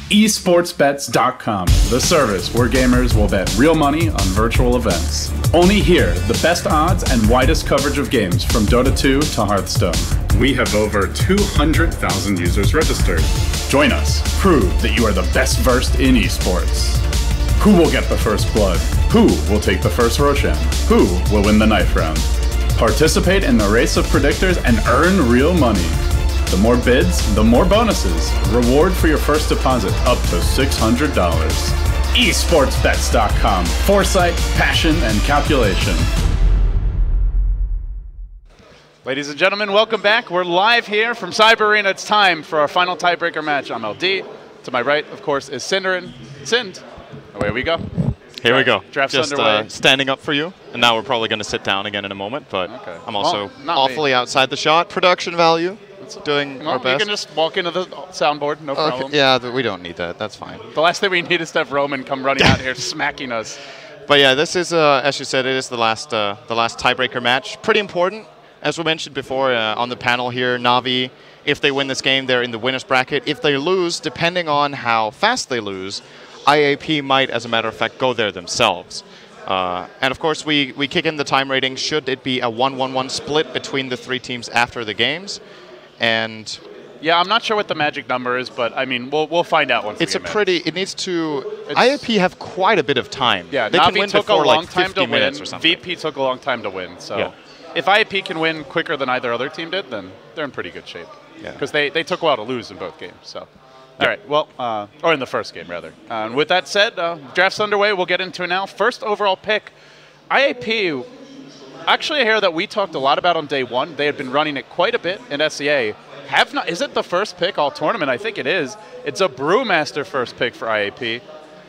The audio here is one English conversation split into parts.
esportsbets.com, the service where gamers will bet real money on virtual events. Only here, the best odds and widest coverage of games from Dota 2 to Hearthstone. We have over 200,000 users registered. Join us. Prove that you are the best versed in esports. Who will get the first blood? Who will take the first Roshan? Who will win the knife round? Participate in the race of predictors and earn real money. The more bids, the more bonuses. Reward for your first deposit up to $600. esportsbets.com. Foresight, passion, and calculation. Ladies and gentlemen, welcome back. We're live here from Cyber Arena. It's time for our final tiebreaker match. I'm LD. To my right, of course, is Cinderin. Sind, away we go. Here we go. Draft's just underway. Standing up for you, and now we're probably going to sit down again in a moment, but okay. I'm also Not awfully me. Outside the shot. Production value. Doing our best. You can just walk into the soundboard, no problem. Yeah, we don't need that. That's fine. The last thing we need is to have Roman come running out here smacking us. But yeah, this is, as you said, it is the last tiebreaker match. Pretty important, as we mentioned before on the panel here. NaVi, if they win this game, they're in the winners bracket. If they lose, depending on how fast they lose, IAP might, as a matter of fact, go there themselves. And of course, we kick in the time rating should it be a 1-1-1 split between the three teams after the games. And yeah, I'm not sure what the magic number is, but I mean, we'll find out once. It's a pretty. It needs to. IAP have quite a bit of time. Yeah, they NaVi can win took before a long like time 50 to minutes win. or something. VP took a long time to win. So yeah. If IAP can win quicker than either other team did, then they're in pretty good shape. Yeah. Because they took a while to lose in both games. So. All right, well, or in the first game, rather. And with that said, draft's underway. We'll get into it now. First overall pick, IAP. Actually, a hero that we talked a lot about on day one. They had been running it quite a bit in SEA. Is it the first pick all tournament? I think it is. It's a Brewmaster first pick for IAP.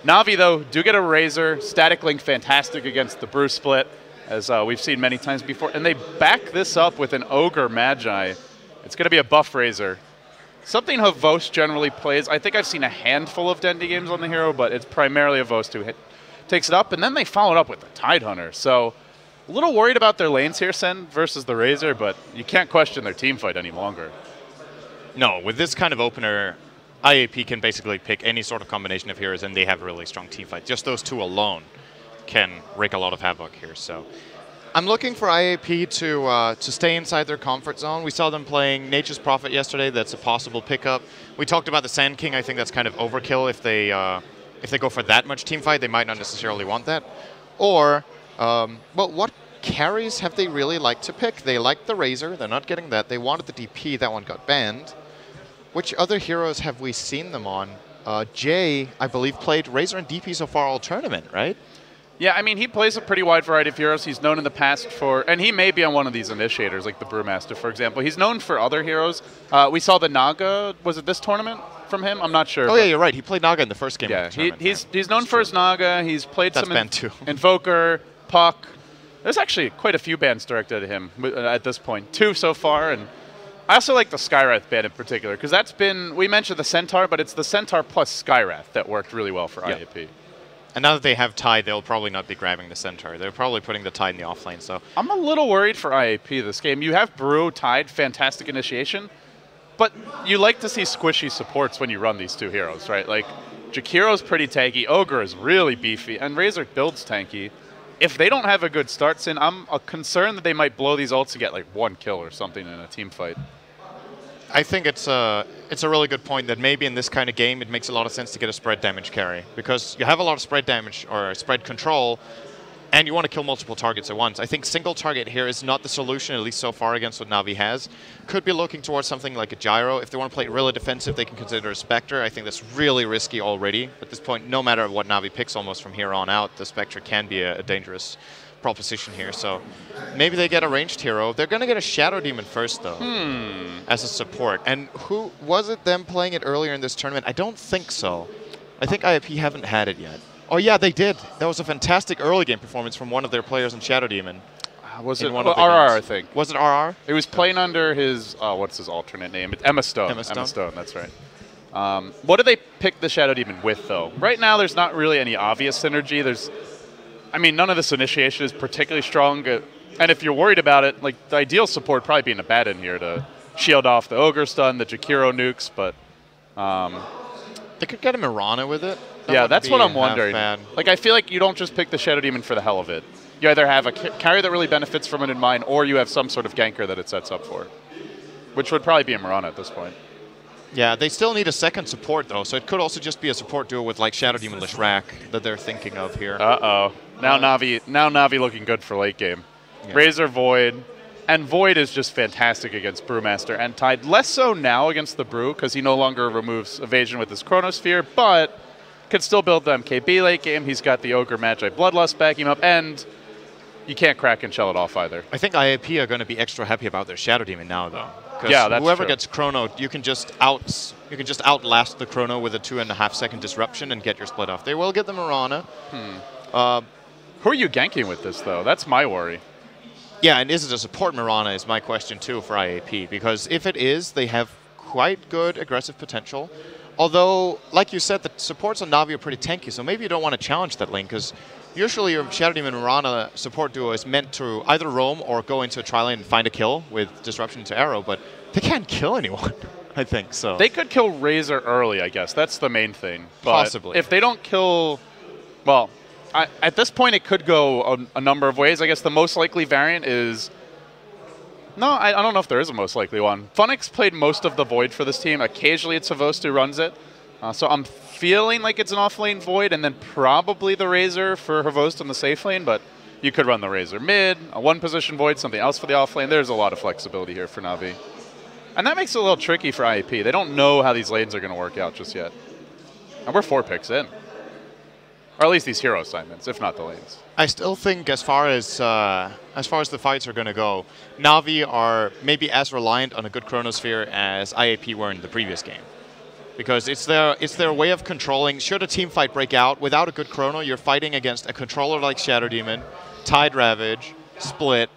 NaVi, though, do get a Razor. Static Link, fantastic against the Brew split, as we've seen many times before. And they back this up with an Ogre Magi. It's going to be a buff Razor. Something Havos generally plays. I think I've seen a handful of Dendi games on the hero, but it's primarily Havos who takes it up. And then they follow it up with the Tidehunter. So a little worried about their lanes here, Sen, versus the Razor, but you can't question their team fight any longer. No, with this kind of opener, IAP can basically pick any sort of combination of heroes, and they have a really strong team fight. Just those two alone can wreak a lot of havoc here. So I'm looking for IAP to stay inside their comfort zone. We saw them playing Nature's Prophet yesterday. That's a possible pickup. We talked about the Sand King. I think that's kind of overkill. If they go for that much team fight, they might not necessarily want that. Or, well, what carries have they really liked to pick? They liked the Razor. They're not getting that. They wanted the DP. That one got banned. Which other heroes have we seen them on? Jay, I believe, played Razor and DP so far all tournament, right? Yeah, I mean, he plays a pretty wide variety of heroes. He's known in the past for, and he may be on one of these initiators, like the Brewmaster, for example. He's known for other heroes. We saw the Naga, was it this tournament from him? I'm not sure. Oh, yeah, you're right. He played Naga in the first game yeah, of the tournament. He's known for his Naga. He's played That's some banned too. Invoker, Puck. There's actually quite a few bans directed at him at this point. 2 so far, and I also like the Skywrath ban in particular, because that's been, we mentioned the Centaur, but it's the Centaur plus Skywrath that worked really well for IAP. And now that they have Tide, they'll probably not be grabbing the Centaur. They're probably putting the Tide in the offlane. So I'm a little worried for IAP this game. You have Brew, Tide, fantastic initiation, but you like to see squishy supports when you run these two heroes, right? Like, Jakiro's pretty tanky, Ogre is really beefy, and Razor builds tanky. If they don't have a good start, Sin, I'm concerned that they might blow these ults to get like 1 kill or something in a team fight. I think it's a really good point that maybe in this kind of game it makes a lot of sense to get a spread damage carry, because you have a lot of spread damage or spread control and you want to kill multiple targets at once. I think single target here is not the solution, at least so far against what NaVi has. Could be looking towards something like a Gyro. If they want to play really defensive, they can consider a Spectre. I think that's really risky already. At this point, no matter what NaVi picks almost from here on out, the Spectre can be a dangerous proposition here. So maybe they get a ranged hero. They're going to get a Shadow Demon first, though, as a support. And who was it them playing it earlier in this tournament? I don't think so. I think IAP haven't had it yet. Oh, yeah, they did. That was a fantastic early game performance from one of their players in Shadow Demon. Was it RR, I think. Was it RR? It was playing under his, what's his alternate name? It's Emma Stone. Emma Stone, that's right. What do they pick the Shadow Demon with, though? Right now, there's not really any obvious synergy. I mean, none of this initiation is particularly strong. And if you're worried about it, like, the ideal support probably being a Abaddon here to shield off the Ogre stun, the Jakiro nukes, but They could get a Mirana with it. Yeah, that's what I'm wondering. Like, I feel like you don't just pick the Shadow Demon for the hell of it. You either have a carry that really benefits from it in mind, or you have some sort of ganker that it sets up for, which would probably be a Mirana at this point. Yeah, they still need a second support, though, so it could also just be a support duo with, like, Shadow Demon Lishrak that they're thinking of here. Uh-oh. Now Navi looking good for late game. Yeah. Razor Void. And Void is just fantastic against Brewmaster and Tide. Less so now against the Brew, because he no longer removes evasion with his Chronosphere, but can still build the MKB late game. He's got the Ogre Magi Bloodlust backing him up, and you can't crack and shell it off either. I think IAP are going to be extra happy about their Shadow Demon now, though. Yeah, that's whoever true. gets Chrono, you can just outlast the Chrono with a 2.5-second disruption and get your split off. They will get the Mirana. Who are you ganking with this, though? That's my worry. Yeah, and is it a support Mirana is my question, too, for IAP. Because if it is, they have quite good aggressive potential. Although, like you said, the supports on Navi are pretty tanky, so maybe you don't want to challenge that lane, because usually your Shadow Demon Mirana support duo is meant to either roam or go into a tri-lane and find a kill with disruption to arrow, but they can't kill anyone, I think, so. They could kill Razor early, I guess. That's the main thing. But possibly. If they don't kill... Well... at this point, it could go a number of ways. I guess the most likely variant is... No, I don't know if there is a most likely one. Funix played most of the Void for this team. Occasionally, it's Havost who runs it. So I'm feeling like it's an off-lane Void, and then probably the Razor for Havost on the safe lane, but you could run the Razor mid, a one-position Void, something else for the off-lane. There's a lot of flexibility here for Navi. And that makes it a little tricky for IAP. They don't know how these lanes are going to work out just yet. And we're 4 picks in. Or at least these hero assignments, if not the lanes. I still think as far as the fights are going to go, Navi are maybe as reliant on a good Chronosphere as IAP were in the previous game. Because it's their way of controlling. Should a team fight break out, without a good Chrono, you're fighting against a controller like Shadow Demon, Tide Ravage, Split,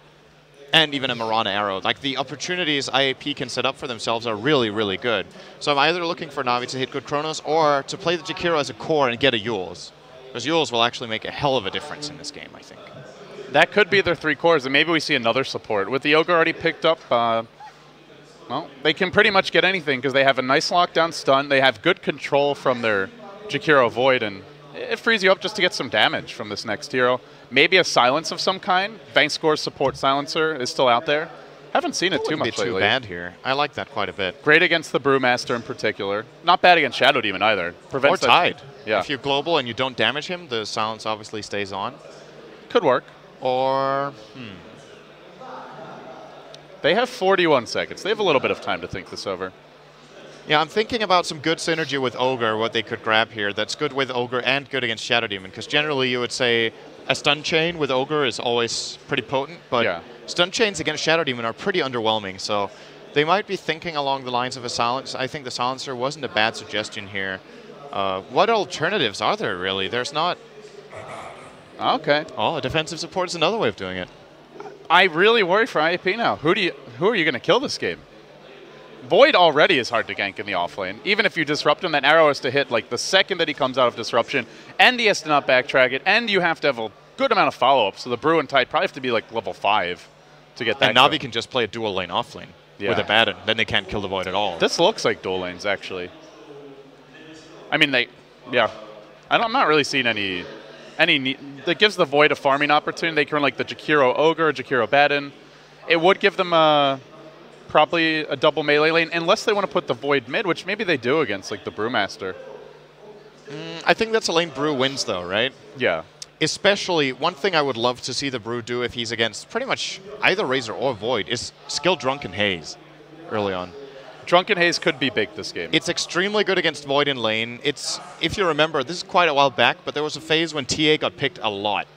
and even a Mirana Arrow. Like, the opportunities IAP can set up for themselves are really, really good. So I'm either looking for Navi to hit good Chronos or to play the Jakiro as a core and get a Yules. Because Yules will actually make a hell of a difference in this game, I think. That could be their 3 cores, and maybe we see another support. With the Ogre already picked up, well, they can pretty much get anything because they have a nice lockdown stun. They have good control from their Jakiro Void, and it frees you up just to get some damage from this next hero. Maybe a silence of some kind. Bankscore's support silencer is still out there. Haven't seen it too much lately. Too bad here. I like that quite a bit. Great against the Brewmaster in particular. Not bad against Shadow Demon either. Prevents or Tide. Yeah. If you global and you don't damage him, the silence obviously stays on. Could work. Or, They have 41 seconds. They have a little bit of time to think this over. Yeah, I'm thinking about some good synergy with Ogre, what they could grab here. That's good with Ogre and good against Shadow Demon. Because generally you would say a stun chain with Ogre is always pretty potent. But yeah. Stun chains against Shadow Demon are pretty underwhelming. So they might be thinking along the lines of a silence. I think the silencer wasn't a bad suggestion here. What alternatives are there, really? There's not... Okay. Oh, a defensive support is another way of doing it. I really worry for IAP now. Who are you going to kill this game? Void already is hard to gank in the offlane. Even if you disrupt him, that arrow has to hit like the second that he comes out of disruption, and he has to not backtrack it, and you have to have a good amount of follow-up. So the Brew and Tide probably have to be like level 5 to get that. And Navi can just play a dual lane offlane with a Batten. Then they can't kill the Void at all. This looks like dual lanes, actually. I mean, I'm not really seeing any that gives the Void a farming opportunity. They can run like the Jakiro Ogre, Jakiro Batten. It would give them probably a double melee lane, unless they want to put the Void mid, which maybe they do against like the Brewmaster. I think that's a lane Brew wins, though, right? Yeah. Especially, one thing I would love to see the Brew do if he's against pretty much either Razor or Void is skill Drunken Haze early on. Drunken Haze could be big this game. It's extremely good against Void in lane. It's, if you remember, this is quite a while back, but there was a phase when TA got picked a lot.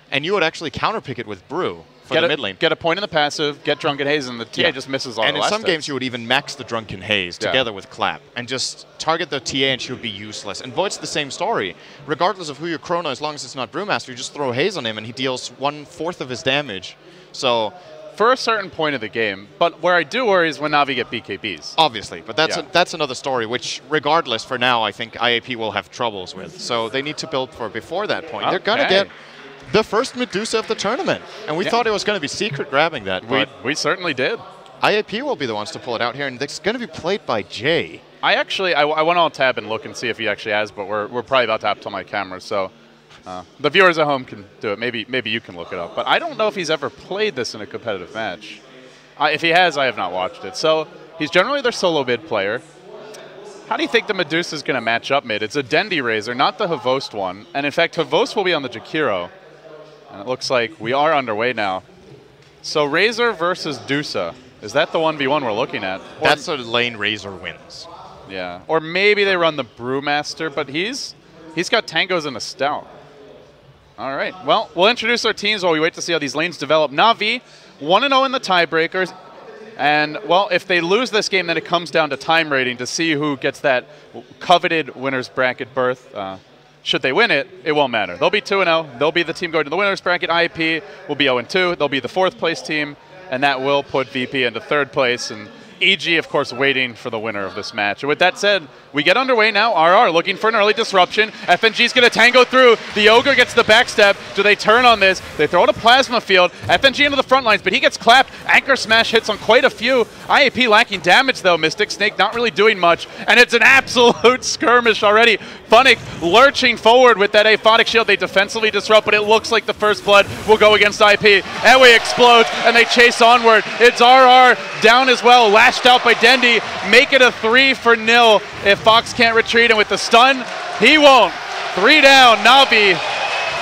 And you would actually counterpick it with Brew for the mid lane. Get a point in the passive, get Drunken Haze, and the TA just misses all the last And in some games you would even max the Drunken Haze together with Clap and just target the TA and she would be useless. And Void's the same story. Regardless of who your Chrono, as long as it's not Brewmaster, you just throw Haze on him and he deals 1/4 of his damage. So... for a certain point of the game, but where I do worry is when Navi get BKBs. Obviously, but that's another story, which regardless for now, I think IAP will have troubles with. So they need to build for before that point. They're going to get the first Medusa of the tournament. And we thought it was going to be secret grabbing that. We certainly did. IAP will be the ones to pull it out here, and it's going to be played by Jay. I went on tab and look and see if he actually has, but we're probably about to have to on my camera, so the viewers at home can do it. Maybe you can look it up. But I don't know if he's ever played this in a competitive match. If he has, I have not watched it. So he's generally their solo mid player. How do you think the Medusa is going to match up mid? It's a Dendi Razor, not the Havost one. And in fact, Havost will be on the Jakiro. And it looks like we are underway now. So Razor versus Dusa. Is that the 1v1 we're looking at? That's a lane Razor wins. Yeah. Or maybe they run the Brewmaster, but he's got Tangos and a Stout. All right. Well, we'll introduce our teams while we wait to see how these lanes develop. NaVi, 1-0 in the tiebreakers. And, well, if they lose this game, then it comes down to time rating to see who gets that coveted winner's bracket berth. Should they win it, it won't matter. They'll be 2-0. They'll be the team going to the winner's bracket. IAP will be 0-2. They'll be the 4th place team, and that will put VP into 3rd place. And EG, of course, waiting for the winner of this match. And with that said, we get underway now. RR looking for an early disruption. FNG's going to tango through. The Ogre gets the backstep. Do they turn on this? They throw it a Plasma Field. FNG into the front lines, but he gets clapped. Anchor Smash hits on quite a few. IAP lacking damage, though. Mystic Snake not really doing much. And it's an absolute skirmish already. Funnick lurching forward with that Aphotic Shield. They defensively disrupt, but it looks like the first blood will go against IAP. Ewe explodes, and they chase onward. It's RR down as well. Lashed out by Dendi. Make it a 3-0 if Fox can't retreat, and with the stun, he won't. 3 down. NaVi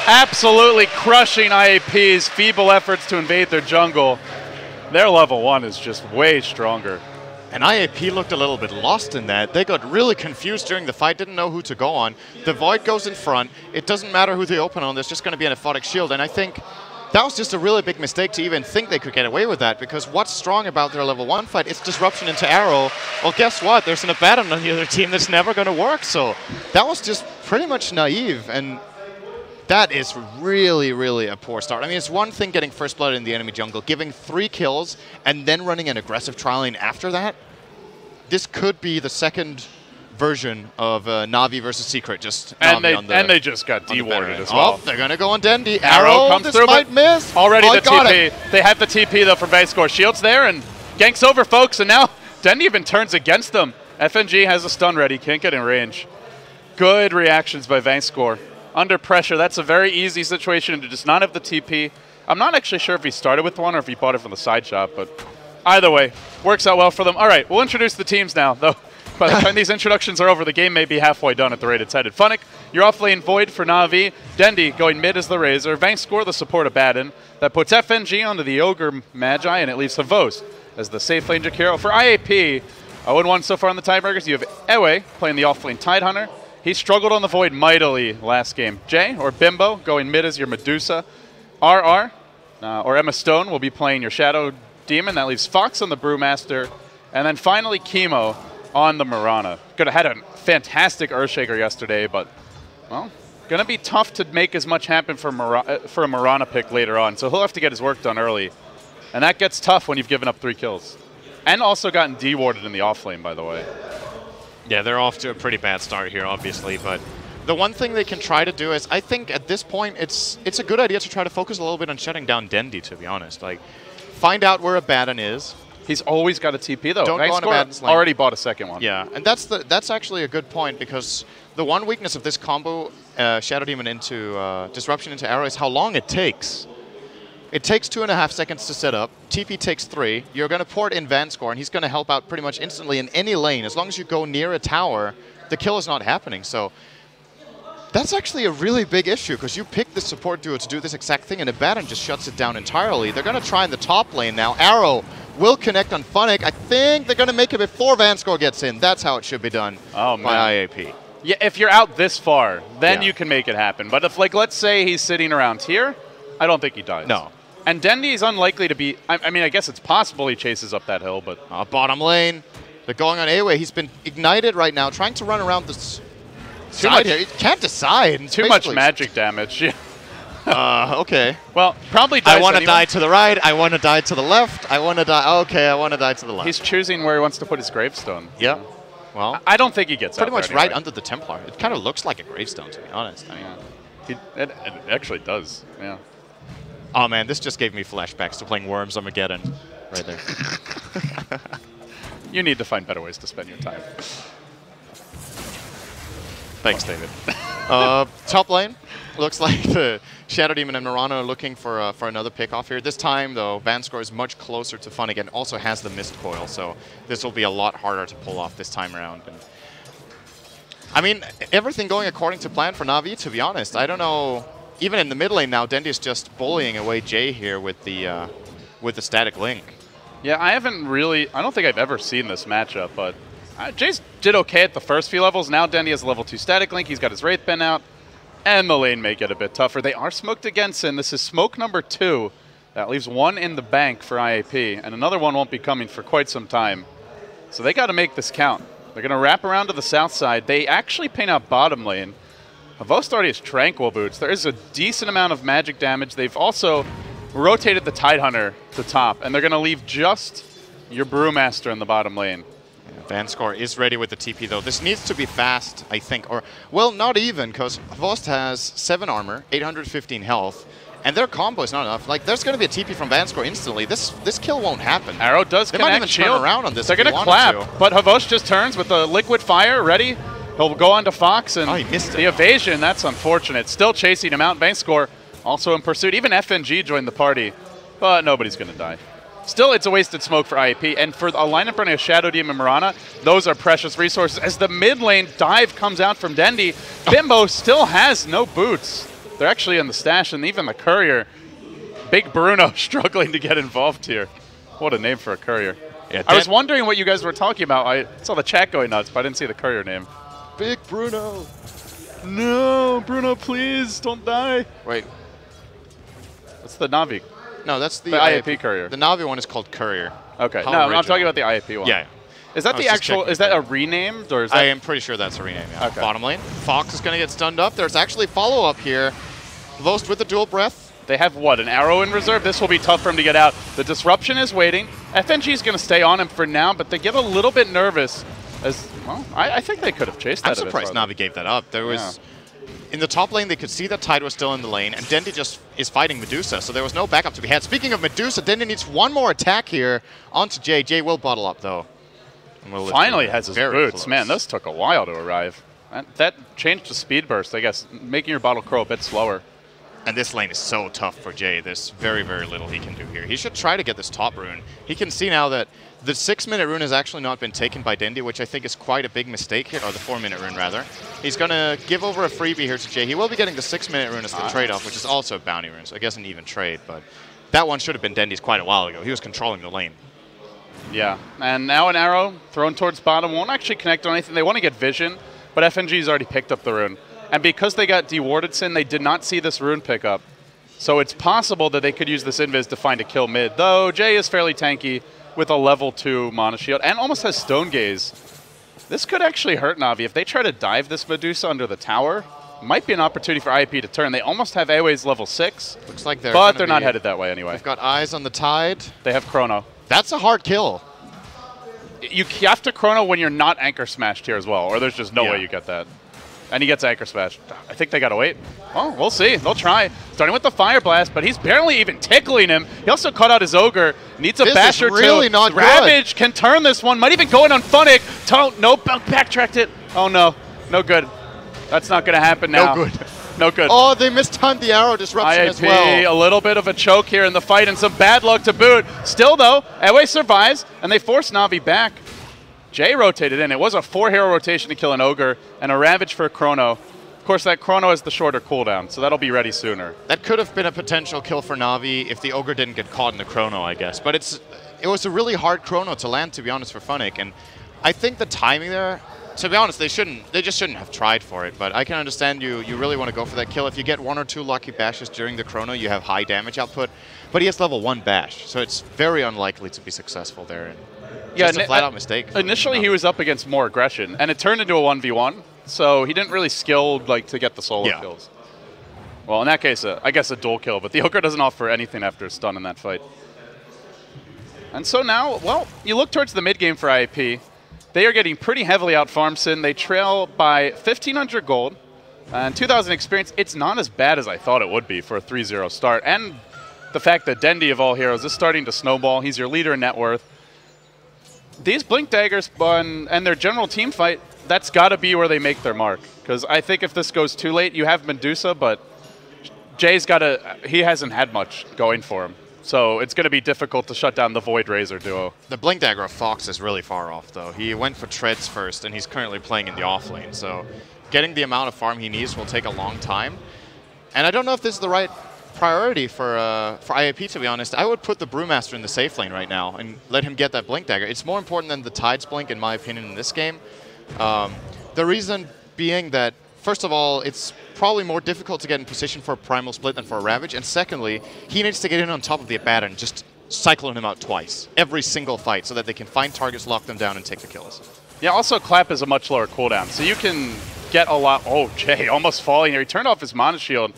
absolutely crushing IAP's feeble efforts to invade their jungle. Their level 1 is just way stronger. And IAP looked a little bit lost in that. They got really confused during the fight, didn't know who to go on. The Void goes in front. It doesn't matter who they open on, there's just going to be an Aphotic Shield. And I think that was just a really big mistake to even think they could get away with that, because what's strong about their level 1 fight? It's disruption into Arrow. Well, guess what? There's an Abaddon on the other team that's never going to work. So that was just pretty much naive, and that is really, really a poor start. I mean, it's one thing getting first blood in the enemy jungle, giving 3 kills, and then running an aggressive trialing after that. This could be the second version of NaVi versus Secret. And they just got dewarded as well. Oh, they're going to go on Dendi. Arrow comes this through, might miss. Already the TP. They have the TP, though, from Vangscore. Shield's there, and ganks over, folks, and now Dendi even turns against them. FNG has a stun ready. Can't get in range. Good reactions by Vangscore. Under pressure, that's a very easy situation to just not have the TP. I'm not actually sure if he started with one or if he bought it from the side shop, but either way, works out well for them. All right, we'll introduce the teams now, though. By the time these introductions are over, the game may be halfway done at the rate it's headed. Funnick, you're off lane Void for NaVi. Dendi going mid as the Razor. Vangscore the support Abaddon. That puts FNG onto the Ogre Magi, and it leaves Havost as the safe lane Jakiro. For IAP, 0-1 so far on the tiebreakers. You have Ewe playing the off lane Tidehunter. He struggled on the Void mightily last game. Jay, or Bimbo, going mid as your Medusa. RR, or Emma Stone, will be playing your Shadow Demon. That leaves Fox on the Brewmaster. And then finally Chemo on the Mirana. Could have had a fantastic Earthshaker yesterday, but, well, going to be tough to make as much happen for a Mirana pick later on. So he'll have to get his work done early. And that gets tough when you've given up 3 kills. And also gotten dewarded in the off lane, by the way. Yeah, they're off to a pretty bad start here, obviously, but the one thing they can try to do is, I think at this point, it's a good idea to try to focus a little bit on shutting down Dendi, to be honest. Like, find out where Abaddon is. He's always got a TP, though. Don't go on Abaddon's lane. Already bought a second one. Yeah, and that's actually a good point, because the one weakness of this combo, Shadow Demon into Disruption into Arrow, is how long it takes. It takes 2.5 seconds to set up. TP takes 3. You're going to port in Vangscore, and he's going to help out pretty much instantly in any lane. As long as you go near a tower, the kill is not happening. So that's actually a really big issue, because you pick the support duo to do this exact thing, and Abaddon just shuts it down entirely. They're going to try in the top lane now. Arrow will connect on Funnick. I think they're going to make it before Vangscore gets in. That's how it should be done by IAP. Yeah, if you're out this far, then you can make it happen. But if, like, let's say he's sitting around here, I don't think he dies. No. And Dendi is unlikely to be... I mean, I guess it's possible he chases up that hill, but... Bottom lane. They're going on Ewe. He's been ignited right now, trying to run around this side here. He can't decide. Too much magic damage. Okay. Well, probably dies I want to anyway. die to the right. I want to die to the left. I want to die... Okay, I want to die to the left. He's choosing where he wants to put his gravestone. Yeah. Well, I don't think he gets pretty out much there right anyway. under the Templar. It kind of looks like a gravestone, to be honest. I mean, it actually does, yeah. Oh man, this just gave me flashbacks to playing Worms Armageddon right there. You need to find better ways to spend your time. Thanks, David. Top lane. Looks like the Shadow Demon and Mirana are looking for another pick off here. This time, though, Vanscore is much closer to Funnick and also has the Mist Coil, so this will be a lot harder to pull off this time around. And I mean, everything going according to plan for NaVi, to be honest. I don't know. Even in the mid lane now, Dendy's just bullying away Jay here with the static link. Yeah, I don't think I've ever seen this matchup, but Jay's did okay at the first few levels. Now Dendy has a level 2 static link. He's got his Wraith Bin out, and the lane may get a bit tougher. They are smoked against him. This is smoke number 2. That leaves one in the bank for IAP, and another one won't be coming for quite some time. So they got to make this count. They're going to wrap around to the south side. They actually paint out bottom lane. Havost already has Tranquil Boots. There is a decent amount of magic damage. They've also rotated the Tidehunter to top, and they're going to leave just your Brewmaster in the bottom lane. Vanscore is ready with the TP, though. This needs to be fast, I think. Or, well, not even, because Havost has 7 armor, 815 health, and their combo is not enough. Like, there's going to be a TP from Vanscore instantly. This kill won't happen. Arrow does connect. They might even turn around on this. They're going to clap, but Havost just turns with the Liquid Fire ready. He'll go on to Fox, and he missed the evasion, that's unfortunate. Still chasing him out. Vanscore also in pursuit. Even FNG joined the party, but nobody's going to die. Still, it's a wasted smoke for IAP, and for a lineup running a Shadow Demon Mirana, those are precious resources. As the mid lane dive comes out from Dendy, Bimbo still has no boots. They're actually in the stash, and even the courier, Big Bruno, struggling to get involved here. What a name for a courier. Yeah, I was wondering what you guys were talking about. I saw the chat going nuts, but I didn't see the courier name. Big Bruno. No, Bruno, please, don't die. Wait. That's the NaVi. No, that's the IAP courier. The NaVi one is called Courier. Okay, no, I'm talking about the IAP one. Yeah. Is that the actual, is that a renamed, or is that? I am pretty sure that's a rename, yeah. Okay. Bottom lane. Fox is going to get stunned up. There's actually follow-up here. Vost with the dual breath. They have, what, an arrow in reserve? This will be tough for him to get out. The disruption is waiting. FNG is going to stay on him for now, but they get a little bit nervous. As well, I think they could have chased that. I'm surprised NaVi gave that up. There was, in the top lane, they could see that Tide was still in the lane, and Dendy just is fighting Medusa, so there was no backup to be had. Speaking of Medusa, Dendy needs one more attack here onto Jay. Jay will bottle up, though. Finally has his boots. Close. Man, this took a while to arrive. That changed the speed burst, I guess, making your bottle crow a bit slower. And this lane is so tough for Jay. There's very, very little he can do here. He should try to get this top rune. He can see now that the 6-minute rune has actually not been taken by Dendy, which I think is quite a big mistake here, or the 4-minute rune, rather. He's going to give over a freebie here to Jay. He will be getting the 6-minute rune as the trade-off, which is also a bounty rune, so I guess an even trade. But that one should have been Dendy's quite a while ago. He was controlling the lane. Yeah, and now an arrow thrown towards bottom won't actually connect on anything. They want to get vision, but FNG's already picked up the rune. And because they got dewarded Sin, they did not see this rune pickup. So it's possible that they could use this invis to find a kill mid, though Jay is fairly tanky with a level 2 mana shield and almost has Stone Gaze. This could actually hurt NaVi. If they try to dive this Medusa under the tower, might be an opportunity for IAP to turn. They almost have AoE's level 6. Looks like they're but they're not headed that way anyway. They've got eyes on the Tide. They have Chrono. That's a hard kill. You have to Chrono when you're not Anchor Smashed here as well, or there's just no way you get that. And he gets Anchor Smashed. I think they got to wait. Oh, we'll see. They'll try. Starting with the Fire Blast, but he's barely even tickling him. He also cut out his Ogre. Needs a bash or two. This is really not good. Ravage can turn this one. Might even go in on Funnick. No, backtracked it. Oh, no. No good. That's not going to happen now. No good. No good. Oh, they mistimed the arrow disruption IAP, as well. A little bit of a choke here in the fight and some bad luck to boot. Still, though, Ewe survives, and they force NaVi back. Jay rotated in. It was a 4-hero rotation to kill an Ogre and a Ravage for a Chrono. Of course, that Chrono has the shorter cooldown, so that'll be ready sooner. That could have been a potential kill for NaVi if the Ogre didn't get caught in the Chrono, I guess. But it was a really hard Chrono to land, to be honest, for Funnick. And I think the timing there, to be honest, they just shouldn't have tried for it. But I can understand you really want to go for that kill. If you get 1 or 2 lucky bashes during the Chrono, you have high damage output. But he has level 1 bash, so it's very unlikely to be successful there. And just a flat-out mistake. Initially, he was up against more aggression, and it turned into a 1v1, so he didn't really skill to get the solo kills. Well, in that case, I guess a dual kill, but the Ogre doesn't offer anything after a stun in that fight. And so now, well, you look towards the mid-game for IAP. They are getting pretty heavily out-farmed Sin. They trail by 1,500 gold and 2,000 experience. It's not as bad as I thought it would be for a 3-0 start, and the fact that Dendy, of all heroes, is starting to snowball. He's your leader in net worth. These Blink Daggers and their general team fight, that's got to be where they make their mark. Because I think if this goes too late, you have Medusa, but Jay's got to, he hasn't had much going for him. So it's going to be difficult to shut down the Void Razor duo. The Blink Dagger of Fox is really far off, though. He went for Treads first, and he's currently playing in the off lane. So getting the amount of farm he needs will take a long time. And I don't know if this is the right priority for IAP, to be honest. I would put the Brewmaster in the safe lane right now and let him get that Blink Dagger. It's more important than the Tides Blink, in my opinion, in this game. The reason being that, first of all, it's probably more difficult to get in position for a Primal Split than for a Ravage. And secondly, he needs to get in on top of the Abaddon and just cyclone him out twice, every single fight, so that they can find targets, lock them down, and take the kills. Yeah, also Clap is a much lower cooldown, so you can get a lot. Oh, Jay almost falling here. He turned off his Mana Shield,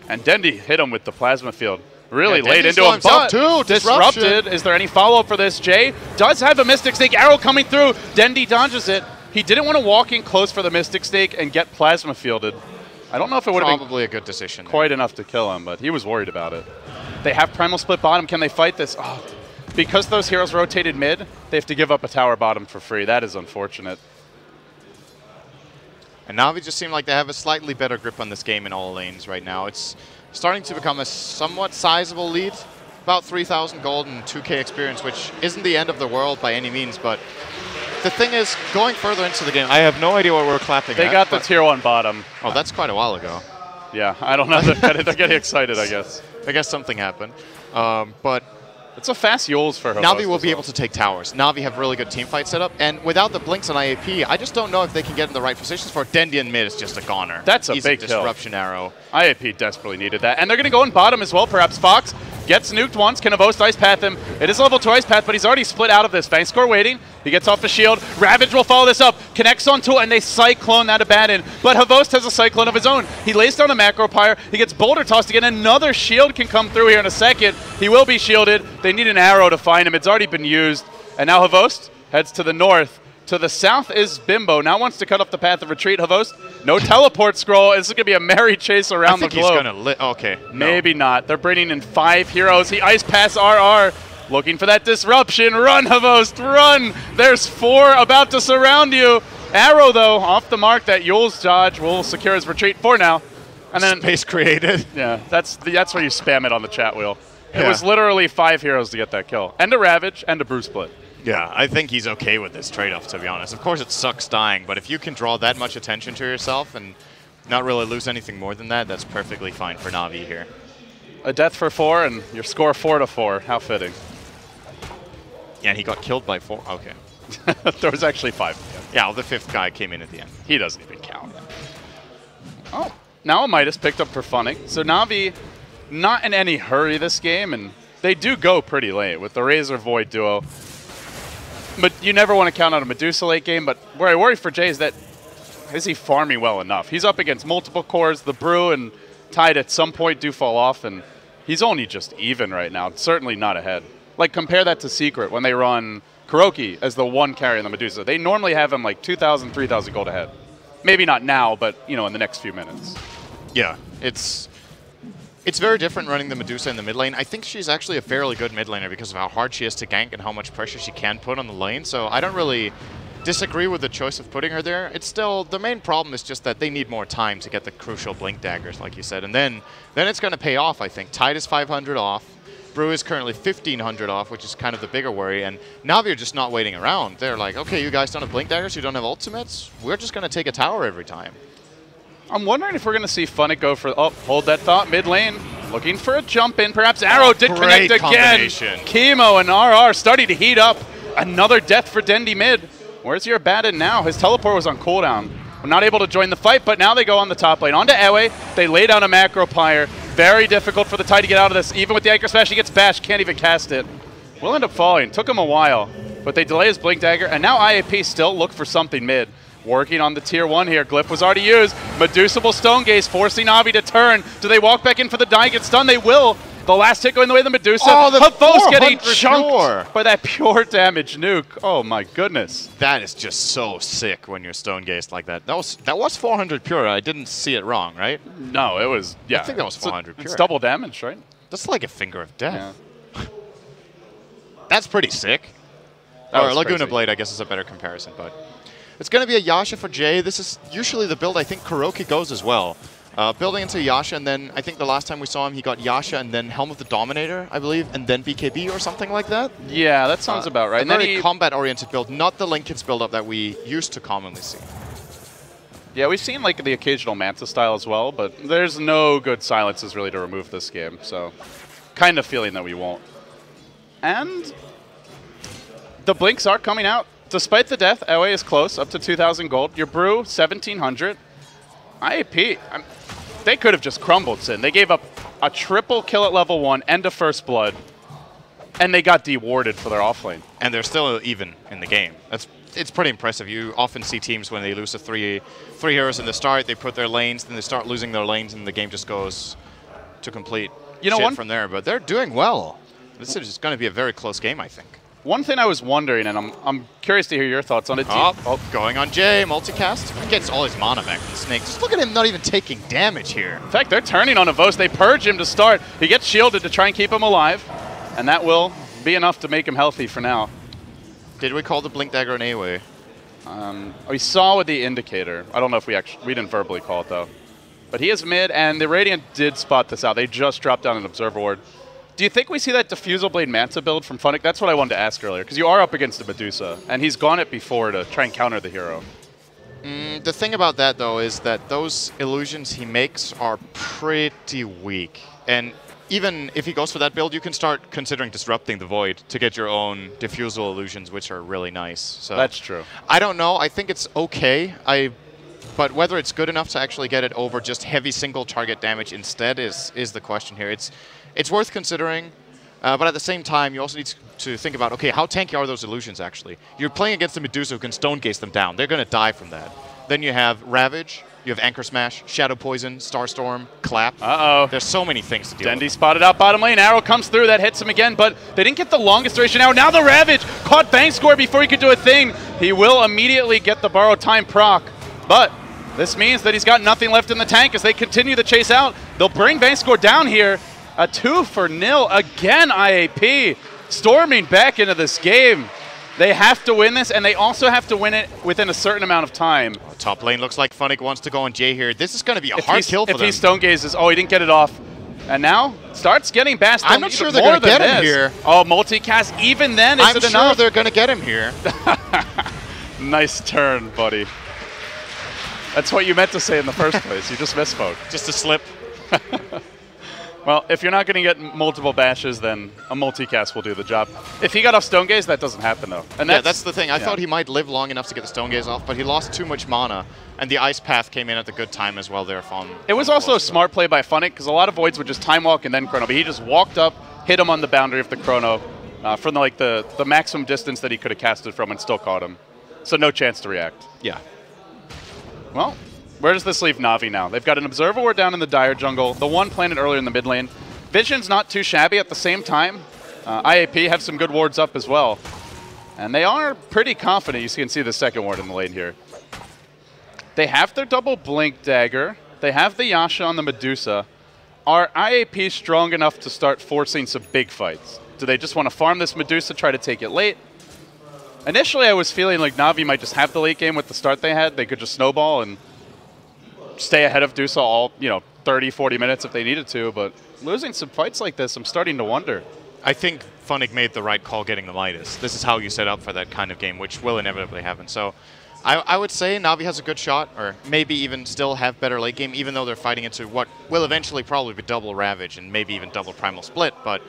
and Dendi hit him with the Plasma Field. Really laid into him, but disrupted. Is there any follow-up for this? Jay does have a Mystic Stake arrow coming through. Dendi dodges it. He didn't want to walk in close for the Mystic Stake and get Plasma Fielded. I don't know if it would have been probably a good decision quite enough to kill him, but he was worried about it. They have Primal Split bottom. Can they fight this? Oh, because those heroes rotated mid, they have to give up a tower bottom for free. That is unfortunate. And NaVi just seem like they have a slightly better grip on this game in all lanes right now. It's starting to become a somewhat sizable lead. About 3,000 gold and 2K experience, which isn't the end of the world by any means, but the thing is, going further into the game, I have no idea what we're clapping at. They got the tier 1 bottom. Oh, that's quite a while ago. Yeah, I don't know. They're getting excited, I guess. I guess something happened. But it's a fast Yules for her. NaVi will be able to take towers. NaVi have really good teamfight setup, and without the blinks on IAP, I just don't know if they can get in the right positions for it. Dendi in mid is just a goner. That's a big disruption arrow. IAP desperately needed that. And they're going to go in bottom as well, perhaps. Fox gets nuked once. Can Avos Ice Path him? It is level 2 Ice Path, but he's already split out of this. Fang Score waiting. He gets off the shield. Ravage will follow this up. Connects onto it, and they Cyclone that Abaddon. But Havost has a Cyclone of his own. He lays down a Macro Pyre. He gets Boulder tossed again. Another shield can come through here in a second. He will be shielded. They need an arrow to find him. It's already been used. And now Havost heads to the north. To the south is Bimbo. Now wants to cut off the path of retreat. Havost, no teleport scroll. This is going to be a merry chase around the globe. I think he's going to okay. Maybe not. They're bringing in 5 heroes. He Ice Pass RR. Looking for that disruption. Run, Havost, run! There's 4 about to surround you. Arrow, though, off the mark. That Yule's dodge will secure his retreat for now. And then space created. Yeah, that's where you spam it on the chat wheel. It was literally 5 heroes to get that kill. And a Ravage, and a Brew Split. Yeah, I think he's okay with this trade-off, to be honest. Of course, it sucks dying, but if you can draw that much attention to yourself and not really lose anything more than that, that's perfectly fine for NaVi here. A death for 4, and your score 4-4. How fitting. Yeah, he got killed by 4. Okay. There was actually 5. Yeah, well, the 5th guy came in at the end. He doesn't even count. Oh, now a Midas picked up for Funning. So NaVi, not in any hurry this game, and they do go pretty late with the Razor Void duo. But you never want to count on a Medusa late game, but where I worry for Jay is that, is he farming well enough? He's up against multiple cores. The Brew and Tide at some point do fall off, and he's only just even right now. Certainly not ahead. Like, compare that to Secret when they run Kuroki as the 1 carry in the Medusa. They normally have him like 2,000, 3,000 gold ahead. Maybe not now, but, you know, in the next few minutes. Yeah, it's very different running the Medusa in the mid lane. I think she's actually a fairly good mid laner because of how hard she is to gank and how much pressure she can put on the lane. So I don't really disagree with the choice of putting her there. It's still, the main problem is just that they need more time to get the crucial blink daggers, like you said. And then it's going to pay off, I think. Tide is 500 off. Brew is currently 1,500 off, which is kind of the bigger worry. And NaVi are just not waiting around. They're like, okay, you guys don't have blink daggers, you don't have ultimates. We're just going to take a tower every time. I'm wondering if we're going to see Funnick go for, oh, hold that thought, mid lane. Looking for a jump in. Perhaps Arrow did connect again. Chemo and RR starting to heat up. Another death for Dendi mid. Where's your Abaddon now? His teleport was on cooldown. We're not able to join the fight, but now they go on the top lane. On to Ewe. They lay down a Macro Pyre. Very difficult for the Tide to get out of this. Even with the Anchor Smash, he gets bashed. Can't even cast it. Will end up falling. Took him a while, but they delay his Blink Dagger. And now IAP still look for something mid. Working on the tier 1 here. Glyph was already used. Medusa Stone Gaze forcing NaVi to turn. Do they walk back in for the die? Get stunned? They will. The last hit going the way of the Medusa. Oh, the Havost getting chunked by that pure damage nuke. Oh my goodness. That is just so sick when you're Stone Gazed like that. That was 400 pure. I didn't see it wrong, right? No, it was, yeah. I think that was 400 pure. It's double damage, right? That's like a finger of death. Yeah. That's pretty sick. Or Laguna Blade, I guess, is a better comparison, but It's going to be a Yasha for Jay. This is usually the build I think Kuroki goes as well. Building into Yasha, and then I think the last time we saw him, he got Yasha and then Helm of the Dominator, I believe, and then BKB or something like that. Yeah, that sounds about right. A very combat-oriented build, not the Linkins build-up that we used to commonly see. Yeah, we've seen like the occasional Manta style as well, but there's no good silences really to remove this game, so kind of feeling that we won't. And the Blinks are coming out. Despite the death, LA is close, up to 2,000 gold. Your Brew, 1,700. IAP, they could have just crumbled, Sin. They gave up a triple kill at level 1 and a first blood, and they got dewarded for their offlane. And they're still even in the game. It's pretty impressive. You often see teams when they lose to three heroes in the start, they put their lanes, then they start losing their lanes, and the game just goes to complete shit from there. But they're doing well. This is going to be a very close game, I think. One thing I was wondering, and I'm curious to hear your thoughts on it. Going on Jay, multicast. He gets all his mana back from the Snake. Just look at him not even taking damage here. In fact, they're turning on Avos. They purge him to start. He gets shielded to try and keep him alive, and that will be enough to make him healthy for now. Did we call the Blink Dagger an A-Way? We saw with the indicator. I don't know if we didn't verbally call it, though. But he is mid, and the Radiant did spot this out. They just dropped down an Observer Ward. Do you think we see that Diffusal Blade Manta build from Funnick? That's what I wanted to ask earlier, because you are up against the Medusa, and he's gone it before to try and counter the hero. The thing about that, though, is that those illusions he makes are pretty weak. And even if he goes for that build, you can start considering disrupting the Void to get your own Diffusal illusions, which are really nice. So that's true. I don't know. I think it's okay. But whether it's good enough to actually get it over just heavy single target damage instead is the question here. It's worth considering, but at the same time, you also need to think about, okay, how tanky are those illusions actually? You're playing against the Medusa who can stone gaze them down. They're going to die from that. Then you have Ravage, you have Anchor Smash, Shadow Poison, Starstorm, Clap. Uh-oh. There's so many things to deal with. Dendi spotted out bottom lane. Arrow comes through. That hits him again, but they didn't get the longest duration arrow. Now the Ravage caught Bangscore before he could do a thing. He will immediately get the borrowed time proc, but this means that he's got nothing left in the tank as they continue the chase out. They'll bring Bangscore down here. A 2-0 again, IAP storming back into this game. They have to win this, and they also have to win it within a certain amount of time. Top lane looks like Funnick wants to go on Jay here. This is going to be a hard kill for them. If he stone gazes, oh, he didn't get it off. And now starts getting bashed. I'm not sure they're going to get him here. Oh, multicast, even then, is it enough? I'm sure they're going to get him here. Nice turn, buddy. That's what you meant to say in the first place. You just misspoke. Just a slip. Well, if you're not going to get multiple bashes, then a multicast will do the job. If he got off Stone Gaze, that doesn't happen, though. And that's the thing. I thought he might live long enough to get the Stone Gaze off, but he lost too much mana, and the Ice Path came in at the good time as well there. It was also a smart play by Funnick, because a lot of Voids would just time walk and then Chrono, but he just walked up, hit him on the boundary of the Chrono from the maximum distance that he could have casted from and still caught him. So no chance to react. Yeah. Well, where does this leave NaVi now? They've got an Observer Ward down in the Dire jungle, the one planted earlier in the mid lane. Vision's not too shabby at the same time. IAP have some good wards up as well. And they are pretty confident. You can see the second ward in the lane here. They have their double Blink Dagger. They have the Yasha on the Medusa. Are IAP strong enough to start forcing some big fights? Do they just want to farm this Medusa, try to take it late? Initially, I was feeling like NaVi might just have the late game with the start they had. They could just snowball and stay ahead of Dusa all, 30, 40 minutes if they needed to, but losing some fights like this, I'm starting to wonder. I think Funnick made the right call getting the Midas. This is how you set up for that kind of game, which will inevitably happen. So I would say NaVi has a good shot, or maybe even still have better late game, even though they're fighting into what will eventually probably be double Ravage and maybe even double Primal Split. But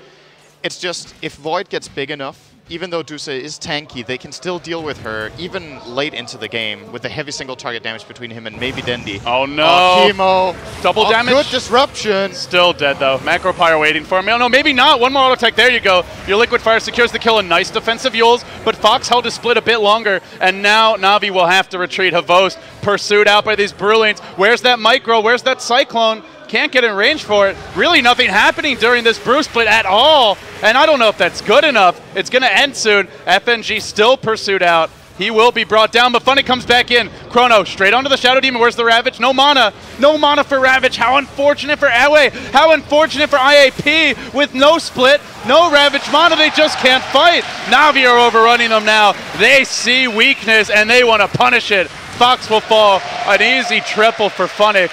it's just, if Void gets big enough, even though Dusa is tanky, they can still deal with her, even late into the game, with the heavy single target damage between him and maybe Dendi. Oh no! Chemo! Double damage! Good disruption! Still dead though. Macro Pyre waiting for him. Oh no, maybe not! One more auto attack, there you go. Your Liquid Fire secures the kill, a nice defensive Yules, but Fox held his split a bit longer, and now NaVi will have to retreat. Havos pursued out by these Brulings. Where's that Micro? Where's that Cyclone? Can't get in range for it. Really nothing happening during this brew split at all. And I don't know if that's good enough. It's going to end soon. FNG still pursued out. He will be brought down, but Funny comes back in. Chrono straight onto the Shadow Demon. Where's the Ravage? No mana. No mana for Ravage. How unfortunate for Awe. How unfortunate for IAP with no split, no Ravage mana. They just can't fight. NaVi are overrunning them now. They see weakness, and they want to punish it. Fox will fall. An easy triple for Funny.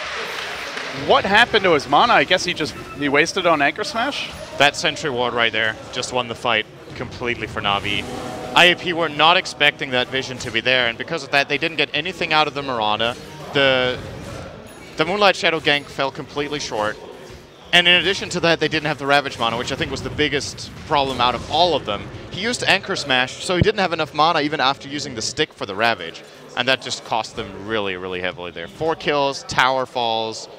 What happened to his mana? I guess he wasted it on Anchor Smash? That Sentry Ward right there just won the fight completely for NaVi. IAP were not expecting that vision to be there, and because of that, they didn't get anything out of the Mirana. The Moonlight Shadow gank fell completely short. And in addition to that, they didn't have the Ravage mana, which I think was the biggest problem out of all of them. He used Anchor Smash, so he didn't have enough mana even after using the stick for the Ravage. And that just cost them really, really heavily there. 4 kills, tower falls,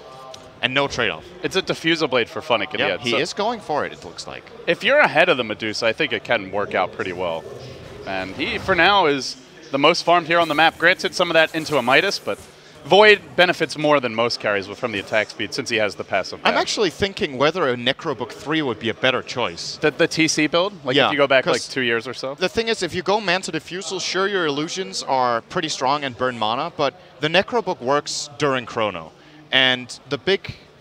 and no trade-off. It's a Diffusal Blade for Funny in the end. He is going for it, it looks like. If you're ahead of the Medusa, I think it can work out pretty well. And he, for now, is the most farmed here on the map. Granted, some of that into a Midas, but Void benefits more than most carries from the attack speed since he has the passive. I'm actually thinking whether a Necrobook 3 would be a better choice. The TC build? Like if you go back like 2 years or so? The thing is, if you go Manta Diffusal, sure, your illusions are pretty strong and burn mana, but the Necrobook works during Chrono. And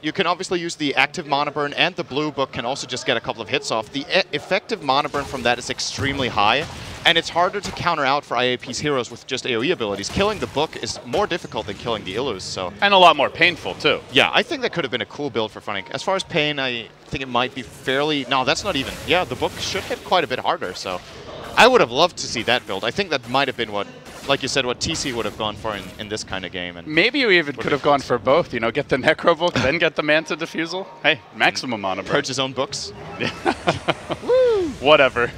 you can obviously use the active mana burn, and the blue book can also just get a couple of hits off. The effective mana burn from that is extremely high, and it's harder to counter out for IAP's heroes with just AoE abilities. Killing the book is more difficult than killing the Illus, so... And a lot more painful, too. Yeah, I think that could have been a cool build for Funny. As far as pain, I think it might be fairly... No, that's not even... Yeah, the book should hit quite a bit harder, so... I would have loved to see that build. I think that might have been what, like you said, what TC would have gone for in this kind of game. And maybe you even could have gone for both, you know, get the Necrobook, then get the Manta Diffusal. Hey, maximum mana burn. Purge his own books. Woo! Whatever.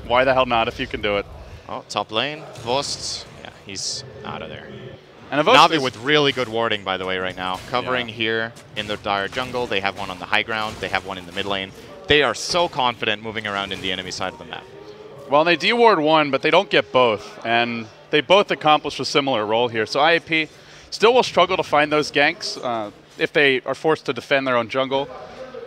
Why the hell not if you can do it? Oh, top lane. Vost. Yeah, he's out of there. And NaVi with really good warding, by the way, right now. Covering here in the dire jungle. They have one on the high ground. They have one in the mid lane. They are so confident moving around in the enemy side of the map. Well, they deward one, but they don't get both. And they both accomplish a similar role here. So IAP still will struggle to find those ganks if they are forced to defend their own jungle.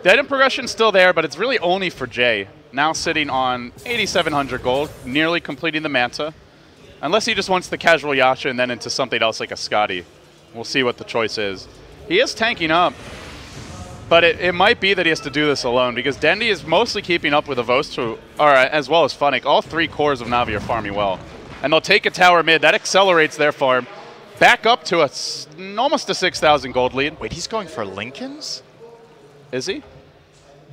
The item progression's still there, but it's really only for Jay. Now sitting on 8,700 gold, nearly completing the Manta. Unless he just wants the casual Yasha and then into something else like a Scotty. We'll see what the choice is. He is tanking up, but it might be that he has to do this alone because Dendi is mostly keeping up with Avost, as well as Funnick. All 3 cores of NaVi are farming well. And they'll take a tower mid. That accelerates their farm. Back up to almost a 6,000 gold lead. Wait, he's going for Lincolns? Is he?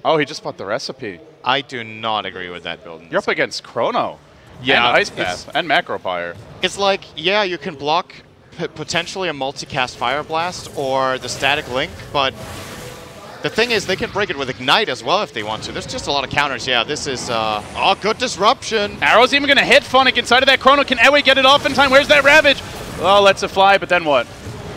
Oh, he just bought the recipe. I do not agree with that build. You're up against Chrono. Yeah, and Ice Path, and Macropyre. It's like, yeah, you can block potentially a multicast Fire Blast or the Static Link, but the thing is, they can break it with Ignite as well if they want to. There's just a lot of counters. Yeah, this is, oh, good disruption. Arrow's even going to hit Funnick inside of that Chrono. Can Ewe get it off in time? Where's that Ravage? Oh, lets it fly, but then what?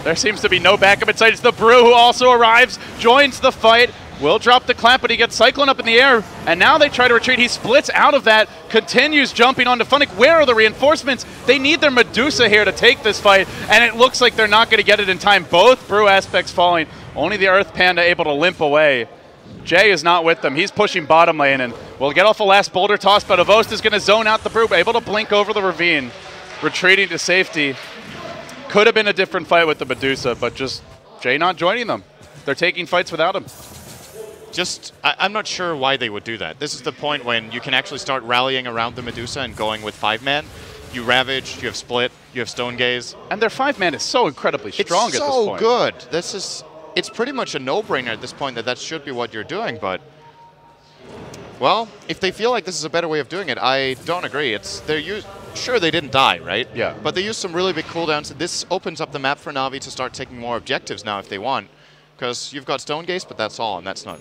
There seems to be no backup inside. It's the Brew who also arrives, joins the fight. Will drop the clap, but he gets Cyclone up in the air, and now they try to retreat. He splits out of that, continues jumping onto Funnick. Where are the reinforcements? They need their Medusa here to take this fight, and it looks like they're not going to get it in time. Both Brew aspects falling. Only the Earth Panda able to limp away. Jay is not with them. He's pushing bottom lane, and will get off a last boulder toss, but Avost is going to zone out the Brew, able to blink over the ravine, retreating to safety. Could have been a different fight with the Medusa, but just Jay not joining them. They're taking fights without him. I'm not sure why they would do that. This is the point when you can actually start rallying around the Medusa and going with 5-man. You Ravage, you have Split, you have Stone Gaze. And their 5-man is so incredibly strong at this point. It's so good. It's pretty much a no-brainer at this point that should be what you're doing, but... Well, if they feel like this is a better way of doing it, I don't agree. Sure, they didn't die, right? Yeah. But they used some really big cooldowns. This opens up the map for NaVi to start taking more objectives now if they want. Because you've got Stone Gaze, but that's all, and that's not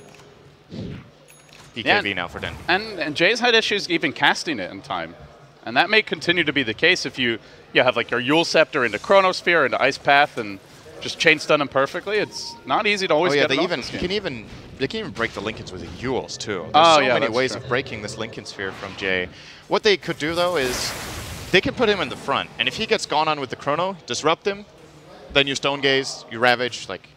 BKB now for Den. And Jay's had issues even casting it in time. And that may continue to be the case if you have like your Yule Scepter into Chronosphere, into Ice Path, and just chain stun him perfectly. It's not easy to always get it off this game. They can even break the Lincolns with the Yules, too. There's so many ways of breaking this Lincoln Sphere from Jay. What they could do, though, is they can put him in the front. And if he gets gone on with the Chrono, disrupt him, then you Stone Gaze, you Ravage, like...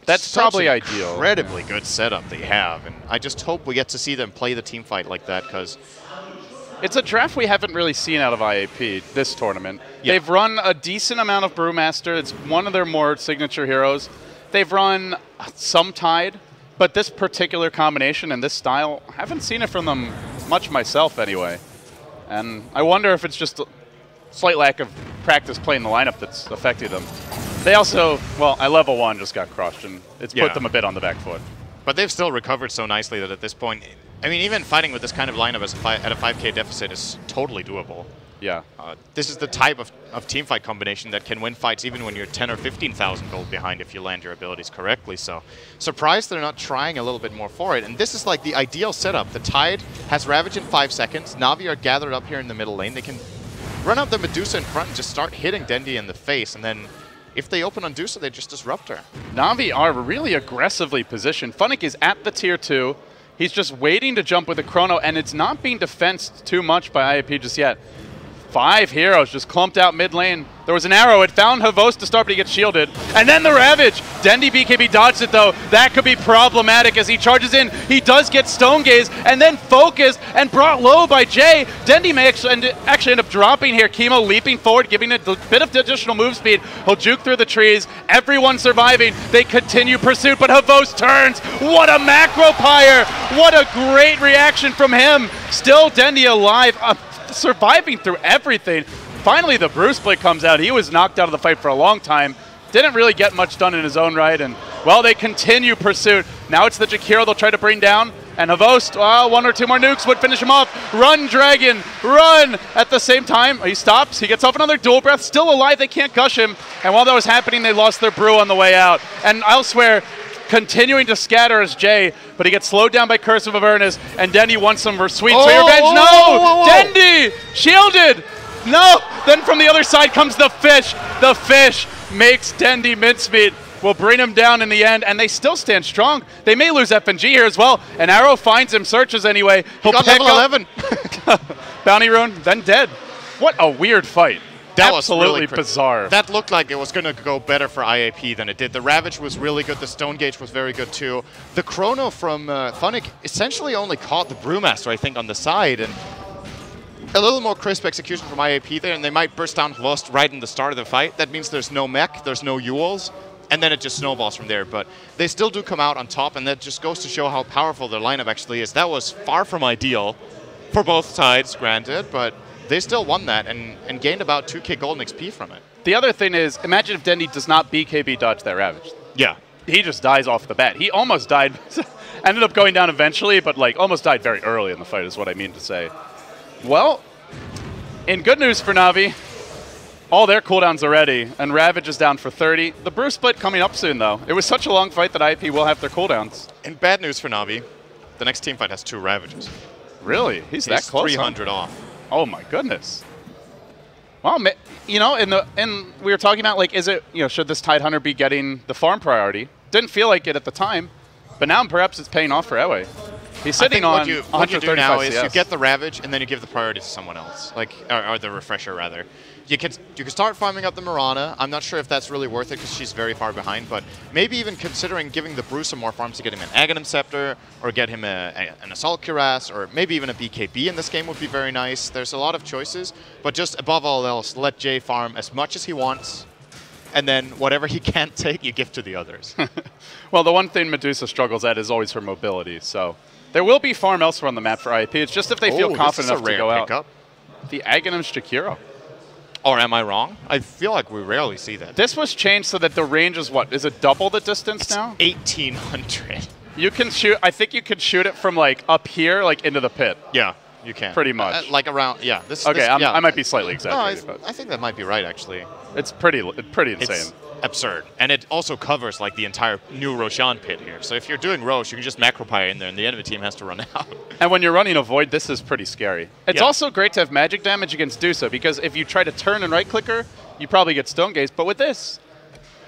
That's probably ideal. Incredibly good setup they have, and I just hope we get to see them play the team fight like that, because It's a draft we haven't really seen out of IAP this tournament. Yeah. They've run a decent amount of Brewmaster. It's one of their more signature heroes. They've run some Tide, but this particular combination and this style, I haven't seen it from them much myself anyway. And I wonder if it's just a slight lack of practice playing the lineup that's affecting them. They also, well, at level 1 just got crushed, and it's put them a bit on the back foot. But they've still recovered so nicely that at this point, I mean, even fighting with this kind of lineup at a 5k deficit is totally doable. Yeah. This is the type of teamfight combination that can win fights even when you're 10 or 15,000 gold behind if you land your abilities correctly. So surprised they're not trying a little bit more for it. And this is like the ideal setup. The Tide has Ravage in 5 seconds. Na'Vi are gathered up here in the middle lane. They can run up the Medusa in front and just start hitting Dendi in the face. And then if they open on Medusa, they just disrupt her. Na'Vi are really aggressively positioned. Funnick is at the tier 2. He's just waiting to jump with the Chrono, and it's not being defensed too much by IAP just yet. 5 heroes just clumped out mid lane. There was an arrow. It found Havos to start, but he gets shielded. And then the Ravage. Dendi BKB dodged it, though. That could be problematic as he charges in. He does get Stone Gaze and then focused and brought low by Jay. Dendi may actually end up dropping here. Kimo leaping forward, giving it a bit of additional move speed. He'll juke through the trees. Everyone surviving. They continue pursuit, but Havos turns. What a macro pyre. What a great reaction from him. Still Dendi alive. Surviving through everything. Finally, the Brew Split comes out. He was knocked out of the fight for a long time. Didn't really get much done in his own right, and, well, they continue pursuit. Now it's the Jakiro they'll try to bring down, and Havost, 1 or 2 more nukes would finish him off. Run, Dragon, run! At the same time, he stops. He gets off another Dual Breath. Still alive. They can't gush him, and while that was happening, they lost their Brew on the way out. And elsewhere, continuing to scatter as Jay, but he gets slowed down by Curse of Avernus, and Dendi wants some sweet revenge. No! Dendi! Shielded! No! Then from the other side comes the fish. The fish makes Dendi mincemeat. Will bring him down in the end, and they still stand strong. They may lose FNG here as well. An arrow finds him, searches anyway. He'll got pick level 11. Bounty Rune, then dead. What a weird fight. That Absolutely was really bizarre. That looked like it was going to go better for IAP than it did. The Ravage was really good. The Stone Gauge was very good too. The Chrono from Funnick essentially only caught the Brewmaster, I think, on the side. And a little more crisp execution from IAP there, and they might burst down Lost right in the start of the fight. That means there's no mech, there's no Yules, and then it just snowballs from there. But they still do come out on top, and that just goes to show how powerful their lineup actually is. That was far from ideal for both sides, granted, but they still won that and gained about 2k golden XP from it. The other thing is, imagine if Dendi does not BKB dodge that Ravage. Yeah. He just dies off the bat. He almost died. Ended up going down eventually, but like almost died very early in the fight is what I mean to say. Well, in good news for Na'Vi, all their cooldowns are ready, and Ravage is down for 30. The Brew Split coming up soon, though. It was such a long fight that IAP will have their cooldowns. And bad news for Na'Vi, the next teamfight has 2 Ravages. Really? He's that close, 300 off. Oh my goodness. Well, you know, we were talking about, like, is it, you know, should this Tide Hunter be getting the farm priority? Didn't feel like it at the time, but now perhaps it's paying off for Ewe. He's sitting on what you do now is CS. you get the Ravage and then you give the priority to someone else, like or the Refresher rather. You can start farming up the Mirana. I'm not sure if that's really worth it because she's very far behind, but maybe even considering giving the Brew some more farms to get him an Aghanim Scepter or get him an Assault Cuirass or maybe even a BKB in this game would be very nice. There's a lot of choices, but just above all else, let Jay farm as much as he wants, and then whatever he can't take, you give to the others. Well, the one thing Medusa struggles at is always her mobility, so there will be farm elsewhere on the map for IAP. It's just if they feel confident enough to go out. The Aghanim's Jakiro. Or am I wrong? I feel like we rarely see that. This was changed so that the range is what? Is it double the distance it's now? 1,800. You can shoot, I think you can shoot it from like up here, like into the pit. Yeah, you can. Pretty much. Like around, yeah. I might be slightly exaggerating. No, I think that might be right, actually. It's pretty insane. It's absurd. And it also covers like the entire new Roshan pit here. So if you're doing Rosh, you can just macro pyre in there and the enemy team has to run out. And when you're running a Void, this is pretty scary. It's also great to have magic damage against Dusa, because if you try to turn and right clicker, you probably get Stone Gaze. But with this,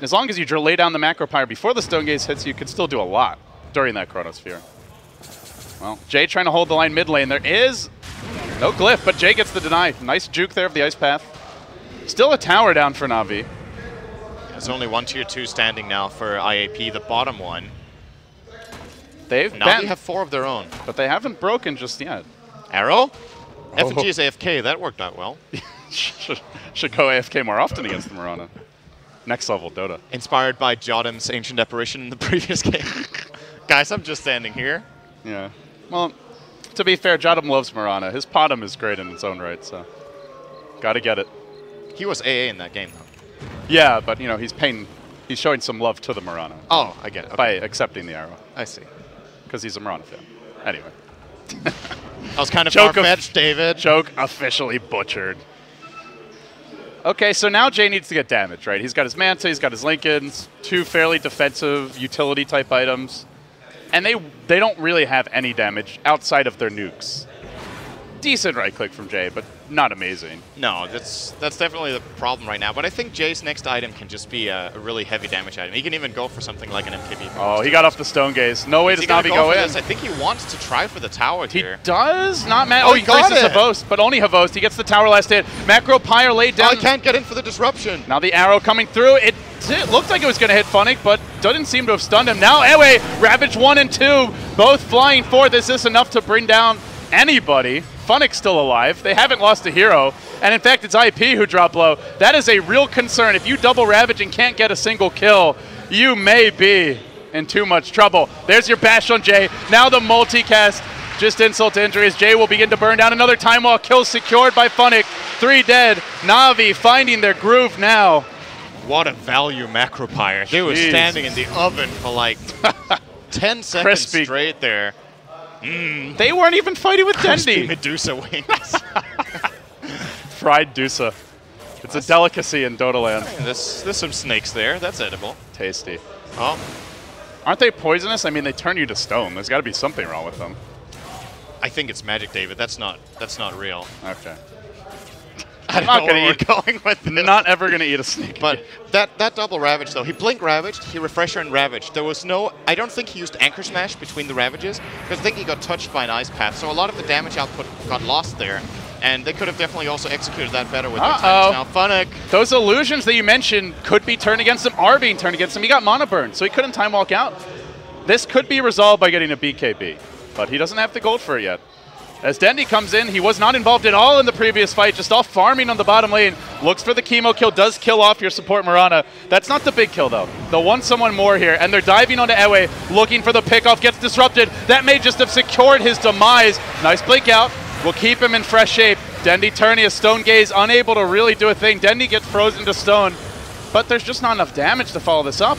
as long as you lay down the macro pyre before the Stone Gaze hits, you can still do a lot during that Chronosphere. Well, Jay trying to hold the line mid lane. There is no glyph, but Jay gets the deny. Nice juke there of the Ice Path. Still a tower down for Na'Vi. There's only one tier 2 standing now for IAP, the bottom one. Na'Vi have 4 of their own. But they haven't broken just yet. Arrow? FNG is AFK. That worked out well. Should go AFK more often against the Mirana. Next level Dota. Inspired by Jodam's Ancient Apparition in the previous game. Guys, I'm just standing here. Yeah. Well, to be fair, Jodam loves Mirana. His Potom is great in its own right, so gotta get it. He was AA in that game, though. Yeah, but you know he's showing some love to the Mirana. Oh, I get it. Okay. By accepting the arrow. I see. Because he's a Mirana fan. Anyway. That was kind of Joke far-fetched, David. Joke officially butchered. Okay, so now Jay needs to get damage, right? He's got his Manta, he's got his Lincolns, 2 fairly defensive utility-type items. And they don't really have any damage outside of their nukes. Decent right-click from Jay, but not amazing. No, that's definitely the problem right now. But I think Jay's next item can just be a really heavy damage item. He can even go for something like an MKB. Oh, he got off the Stone Gaze. No way does NaVi go in. I think he wants to try for the tower here. He does? Not Matt. Oh, he graces Havost, but only Havost. He gets the tower last hit. Macro Pyre laid down. Oh, he can't get in for the disruption. Now the arrow coming through. It looked like it was going to hit Funnick, but didn't seem to have stunned him. Now, anyway, Ravage 1 and 2, both flying forth. Is this enough to bring down anybody? Funnick's still alive. They haven't lost a hero. And in fact, it's IAP who dropped low. That is a real concern. If you double Ravage and can't get a single kill, you may be in too much trouble. There's your bash on Jay. Now the multicast. Just insult to injury as Jay will begin to burn down. Another time while kill secured by Funnick. 3 dead. NaVi finding their groove now. What a value macro pyre. They were standing in the oven for like 10 seconds straight there. They weren't even fighting with Dendi. Medusa wings. Fried Dusa. It's a delicacy in Dota land. There's some snakes there. That's edible. Tasty. Oh. Aren't they poisonous? I mean, they turn you to stone. There's got to be something wrong with them. I think it's magic, David. That's not real. Okay. I'm not going to going with this. Not ever going to eat a snake. But that double Ravage, though, he blink Ravaged, he Refresher and Ravaged. There was no, I don't think he used Anchor Smash between the Ravages, because I think he got touched by an Ice Path. So a lot of the damage output got lost there. And they could have definitely also executed that better with their times. Now, Funnick. Those illusions that you mentioned could be turned against him, are being turned against him. He got Mana Burn, so he couldn't Time Walk out. This could be resolved by getting a BKB, but he doesn't have the gold for it yet. As Dendi comes in, he was not involved at all in the previous fight, just off farming on the bottom lane. Looks for the chemo kill, does kill off your support Mirana. That's not the big kill, though. They'll want someone more here, and they're diving onto Ewe, looking for the pickoff, gets disrupted. That may just have secured his demise. Nice blink out, will keep him in fresh shape. Dendi turning a Stone Gaze, unable to really do a thing. Dendi gets frozen to stone, but there's just not enough damage to follow this up.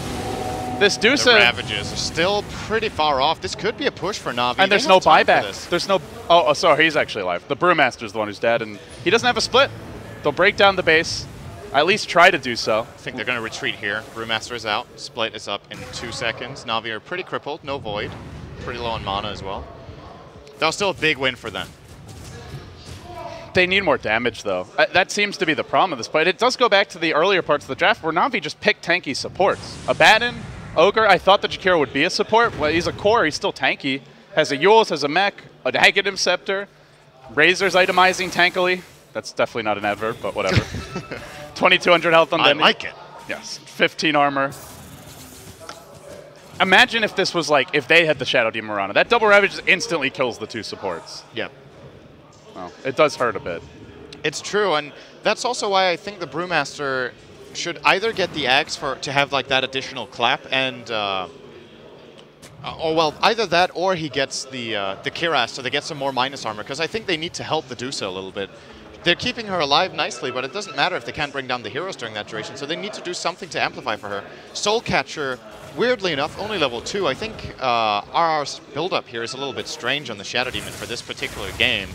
This Dusa... The Ravages are still pretty far off. This could be a push for NaVi. And there's no buyback. There's no... Oh, sorry, he's actually alive. The Brewmaster's the one who's dead, and he doesn't have a split. They'll break down the base. At least try to do so. I think they're going to retreat here. Brewmaster is out. Split is up in 2 seconds. NaVi are pretty crippled. No Void. Pretty low on mana as well. That was still a big win for them. They need more damage, though. That seems to be the problem of this play. It does go back to the earlier parts of the draft where NaVi just picked tanky supports. Abaddon, Ogre, I thought that Jakiro would be a support. Well, he's a core, he's still tanky. Has a Yules, has a mech, a Haggadim Scepter. Razor's itemizing tankily. That's definitely not an adverb, but whatever. 2,200 health on Dendi. I like it. Yes, 15 armor. Imagine if this was like, if they had the Shadow Demon Mirana. That double Ravage instantly kills the 2 supports. Yep. Well, it does hurt a bit. It's true, and that's also why I think the Brewmaster should either get the Axe to have like that additional clap, and or well, either that or he gets the Kiras so they get some more minus armor, because I think they need to help the Dusa a little bit. They're keeping her alive nicely, but it doesn't matter if they can't bring down the heroes during that duration, so they need to do something to amplify for her. Soulcatcher, weirdly enough, only level 2. I think RR's build-up here is a little bit strange on the Shadow Demon for this particular game.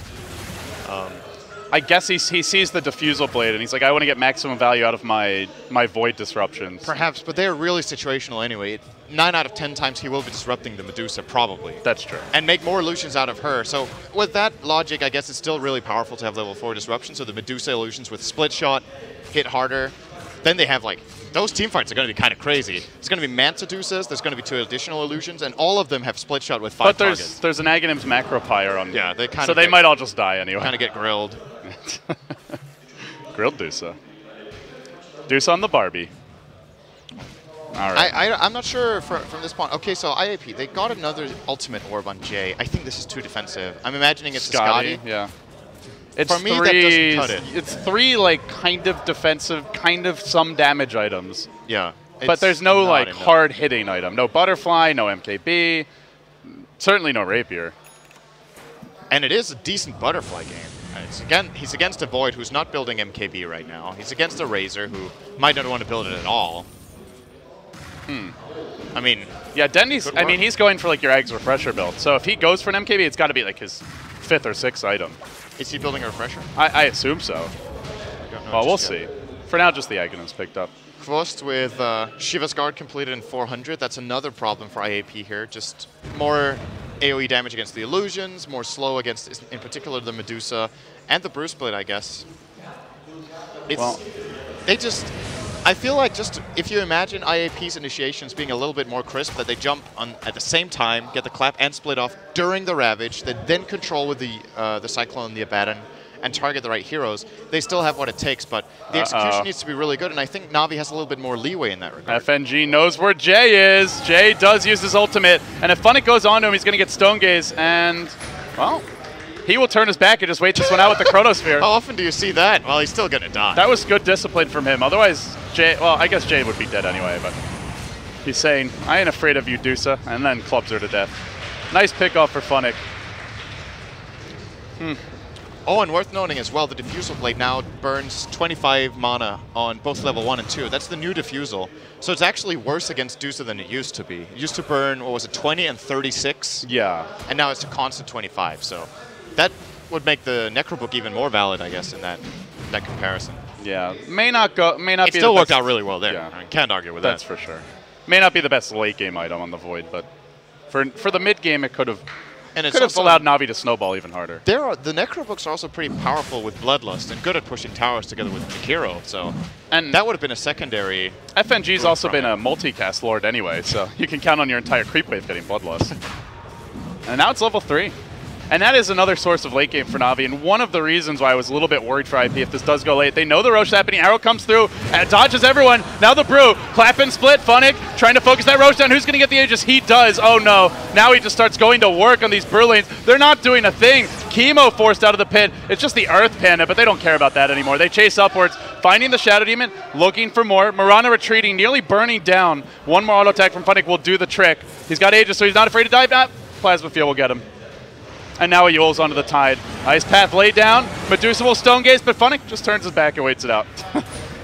I guess he sees the Diffusal Blade and he's like, I want to get maximum value out of my Void disruptions. Perhaps, but they're really situational anyway. 9 out of 10 times he will be disrupting the Medusa, probably. That's true. And make more illusions out of her. So with that logic, I guess it's still really powerful to have level 4 disruption. So the Medusa illusions with Split Shot hit harder. Then they have like, those team fights are going to be kind of crazy. It's going to be Manta Dusas, there's going to be 2 additional illusions, and all of them have Split Shot with 5 targets. But there's an Aghanim's Macro Pyre on. Yeah, they kind of. So they might all just die anyway. Kind of get grilled. Grilled Dusa. Dusa on the Barbie. All right. I'm not sure from this point. Okay, so IAP, they got another ultimate orb on Jay. I think this is too defensive. I'm imagining it's Scotty, a Scotty. Yeah. It's For me, that doesn't cut it. It's 3 like kind of defensive, kind of some damage items. Yeah. But there's no like enough. hard hitting item. No butterfly, no MKB, certainly no rapier. And it is a decent butterfly game. He's against a Void who's not building MKB right now. He's against a Razor who might not want to build it at all. I mean, yeah, Dendy's. I mean, he's going for like your Eggs Refresher build. So if he goes for an MKB, it's got to be like his 5th or 6th item. Is he building a Refresher? I assume so. I don't know Well, we'll just yet. see. For now, just the Aghanim's picked up. Quost with Shiva's Guard completed in 400. That's another problem for IAP here. Just more AoE damage against the illusions, more slow against, in particular, the Medusa and the Brew Split, I guess. It's, I feel like just if you imagine IAP's initiations being a little bit more crisp, that they jump on at the same time, get the clap and split off during the Ravage, that then control with the Cyclone and the Abaddon, and target the right heroes, they still have what it takes, but the execution needs to be really good, and I think Navi has a little bit more leeway in that regard. FNG knows where Jay is. Jay does use his ultimate, and if Funnick goes on to him, he's going to get Stone Gaze, and, well, he will turn his back and just wait this one out with the Chronosphere. How often do you see that? Well, he's still going to die. That was good discipline from him. Otherwise, Jay, well, I guess Jay would be dead anyway, but he's saying, I ain't afraid of you, Dusa, and then clubs her to death. Nice pickoff for Funnick. Oh, and worth noting as well, the Diffusal Blade now burns 25 mana on both level 1 and 2. That's the new Diffusal. So it's actually worse against Dusa than it used to be. It used to burn, what was it, 20 and 36? Yeah. And now it's a constant 25, so that would make the Necrobook even more valid, I guess, in that comparison. Yeah. May not be it still worked out really well there. Yeah. I mean, can't argue with That's that. for sure. May not be the best late game item on the Void, but for the mid game, it could have allowed Navi to snowball even harder. The Necrobooks are also pretty powerful with Bloodlust and good at pushing towers together with Jakiro, so that would have been a secondary. FNG's also been a multicast lord anyway, so you can count on your entire creep wave getting Bloodlust. And now it's level 3. And that is another source of late game for Navi, and one of the reasons why I was a little bit worried for IP if this does go late. They know the Roche happening, Arrow comes through, and it dodges everyone. Now the Brew, clap and split, Funnick trying to focus that Roche down. Who's going to get the Aegis? He does. Oh no. Now he just starts going to work on these Brew lanes. They're not doing a thing. Chemo forced out of the pit. It's just the Earth Panda, but they don't care about that anymore. They chase upwards, finding the Shadow Demon, looking for more. Mirana retreating, nearly burning down. One more auto attack from Funnick will do the trick. He's got Aegis, so he's not afraid to dive. Plasma Field will get him. And now he Yules onto the Tide. Ice Path laid down. Medusa will Stone Gaze, but Funnick just turns his back and waits it out.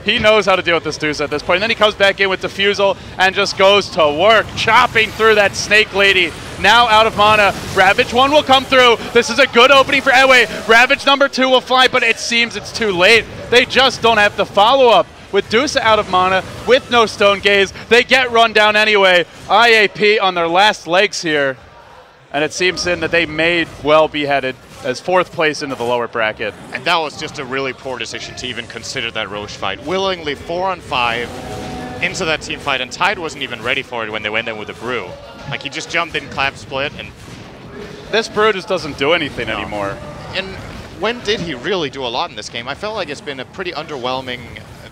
He knows how to deal with this Medusa at this point. And then he comes back in with Diffusal and just goes to work, chopping through that Snake Lady. Now out of mana. Ravage 1 will come through. This is a good opening for Ewe. Ravage number 2 will fly, but it seems it's too late. They just don't have the follow-up. With Dusa out of mana, with no Stone Gaze, they get run down anyway. IAP on their last legs here. And it seems that they may well be headed as 4th place into the lower bracket. And that was just a really poor decision to even consider that Roche fight. Willingly 4-on-5 into that team fight, and Tide wasn't even ready for it when they went in with the Brew. Like, he just jumped in, clap, split, and... This Brew just doesn't do anything anymore. And when did he really do a lot in this game? I felt like it's been a pretty underwhelming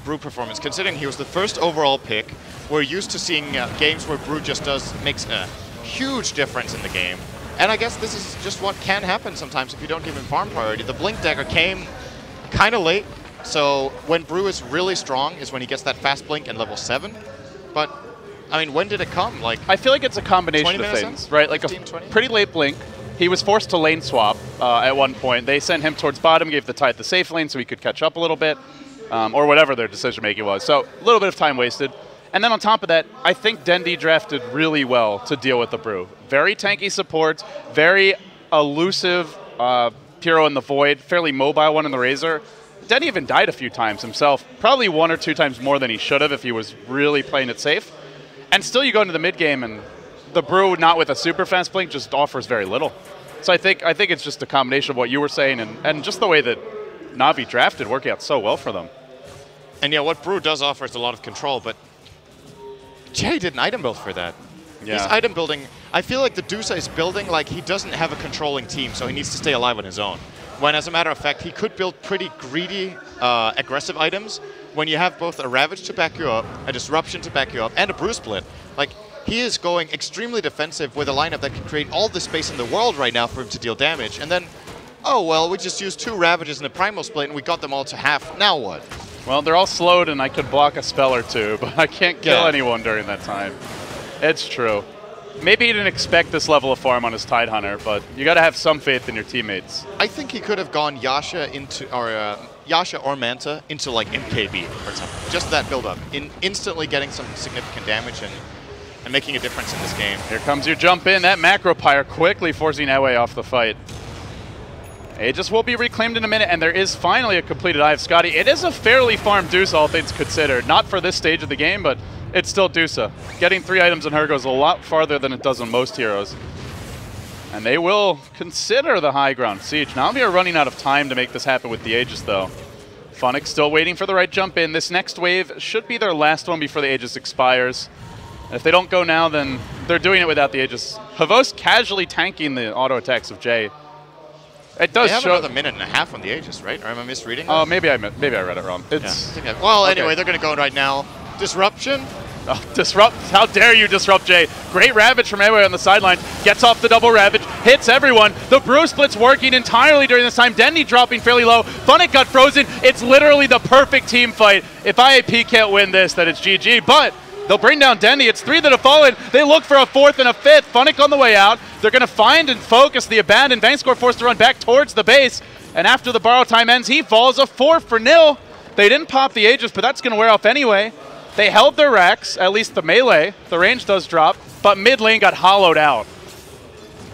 Brew performance, considering he was the first overall pick. We're used to seeing games where Brew just makes a huge difference in the game. And I guess this is just what can happen sometimes if you don't give him farm priority. The Blink Dagger came kind of late, so when Brew is really strong is when he gets that fast Blink in level 7. But, I mean, when did it come? Like, I feel like it's a combination of things, right? Like 15, a pretty late Blink. He was forced to lane swap at one point. They sent him towards bottom, gave the Tide the safe lane so he could catch up a little bit, or whatever their decision-making was. So a little bit of time wasted. And then on top of that, I think Dendy drafted really well to deal with the Brew. Very tanky support, very elusive Pyro in the Void, fairly mobile one in the Razor. Dendy even died a few times himself, probably 1 or 2 times more than he should have if he was really playing it safe. And still you go into the mid game and the Brew, not with a super fast Blink, just offers very little. So I think it's just a combination of what you were saying and just the way that Navi drafted working out so well for them. And yeah, what Brew does offer is a lot of control, but Jay did an item build for that. Yeah. He's item building. I feel like the Dusa is building like he doesn't have a controlling team, so he needs to stay alive on his own. When, as a matter of fact, he could build pretty greedy, aggressive items when you have both a Ravage to back you up, a Disruption to back you up, and a Brew Split. Like, he is going extremely defensive with a lineup that can create all the space in the world right now for him to deal damage. And then oh, well, we just used 2 Ravages in the Primal Split and we got them all to half. Now what? Well, they're all slowed and I could block a spell or 2, but I can't kill anyone during that time. It's true. Maybe he didn't expect this level of farm on his Tidehunter, but you got to have some faith in your teammates. I think he could have gone Yasha or Manta into like MKB or something. Just that build-up, instantly getting some significant damage and making a difference in this game. Here comes your jump in. That Macro Pyre quickly forcing Ewe off the fight. Aegis will be reclaimed in a minute, and there is finally a completed Eye of Scotty. It is a fairly farmed Deuce, all things considered. Not for this stage of the game, but it's still Deusa. Getting 3 items on her goes a lot farther than it does on most heroes. And they will consider the high ground siege. NaVi are running out of time to make this happen with the Aegis, though. Funnick still waiting for the right jump in. This next wave should be their last one before the Aegis expires. And if they don't go now, then they're doing it without the Aegis. Havos casually tanking the auto attacks of Jay. It does they have show another minute and a half on the Aegis, right? Or am I misreading that? Oh, maybe I read it wrong. It's well, anyway, they're going to go right now. Disruption. Oh, disrupt. How dare you disrupt Jay. Great Ravage from Ewe on the sideline. Gets off the double Ravage. Hits everyone. The Brew Split's working entirely during this time. Dendy dropping fairly low. Funnick got frozen. It's literally the perfect team fight. If IAP can't win this, then it's GG. But they'll bring down Dendy. It's 3 that have fallen. They look for a 4th and a 5th. Funnick on the way out. They're going to find and focus the abandoned. Vangscore forced to run back towards the base. And after the borrow time ends, he falls a 4 for nil. They didn't pop the Aegis, but that's going to wear off anyway. They held their racks, at least the melee. The range does drop, but mid lane got hollowed out.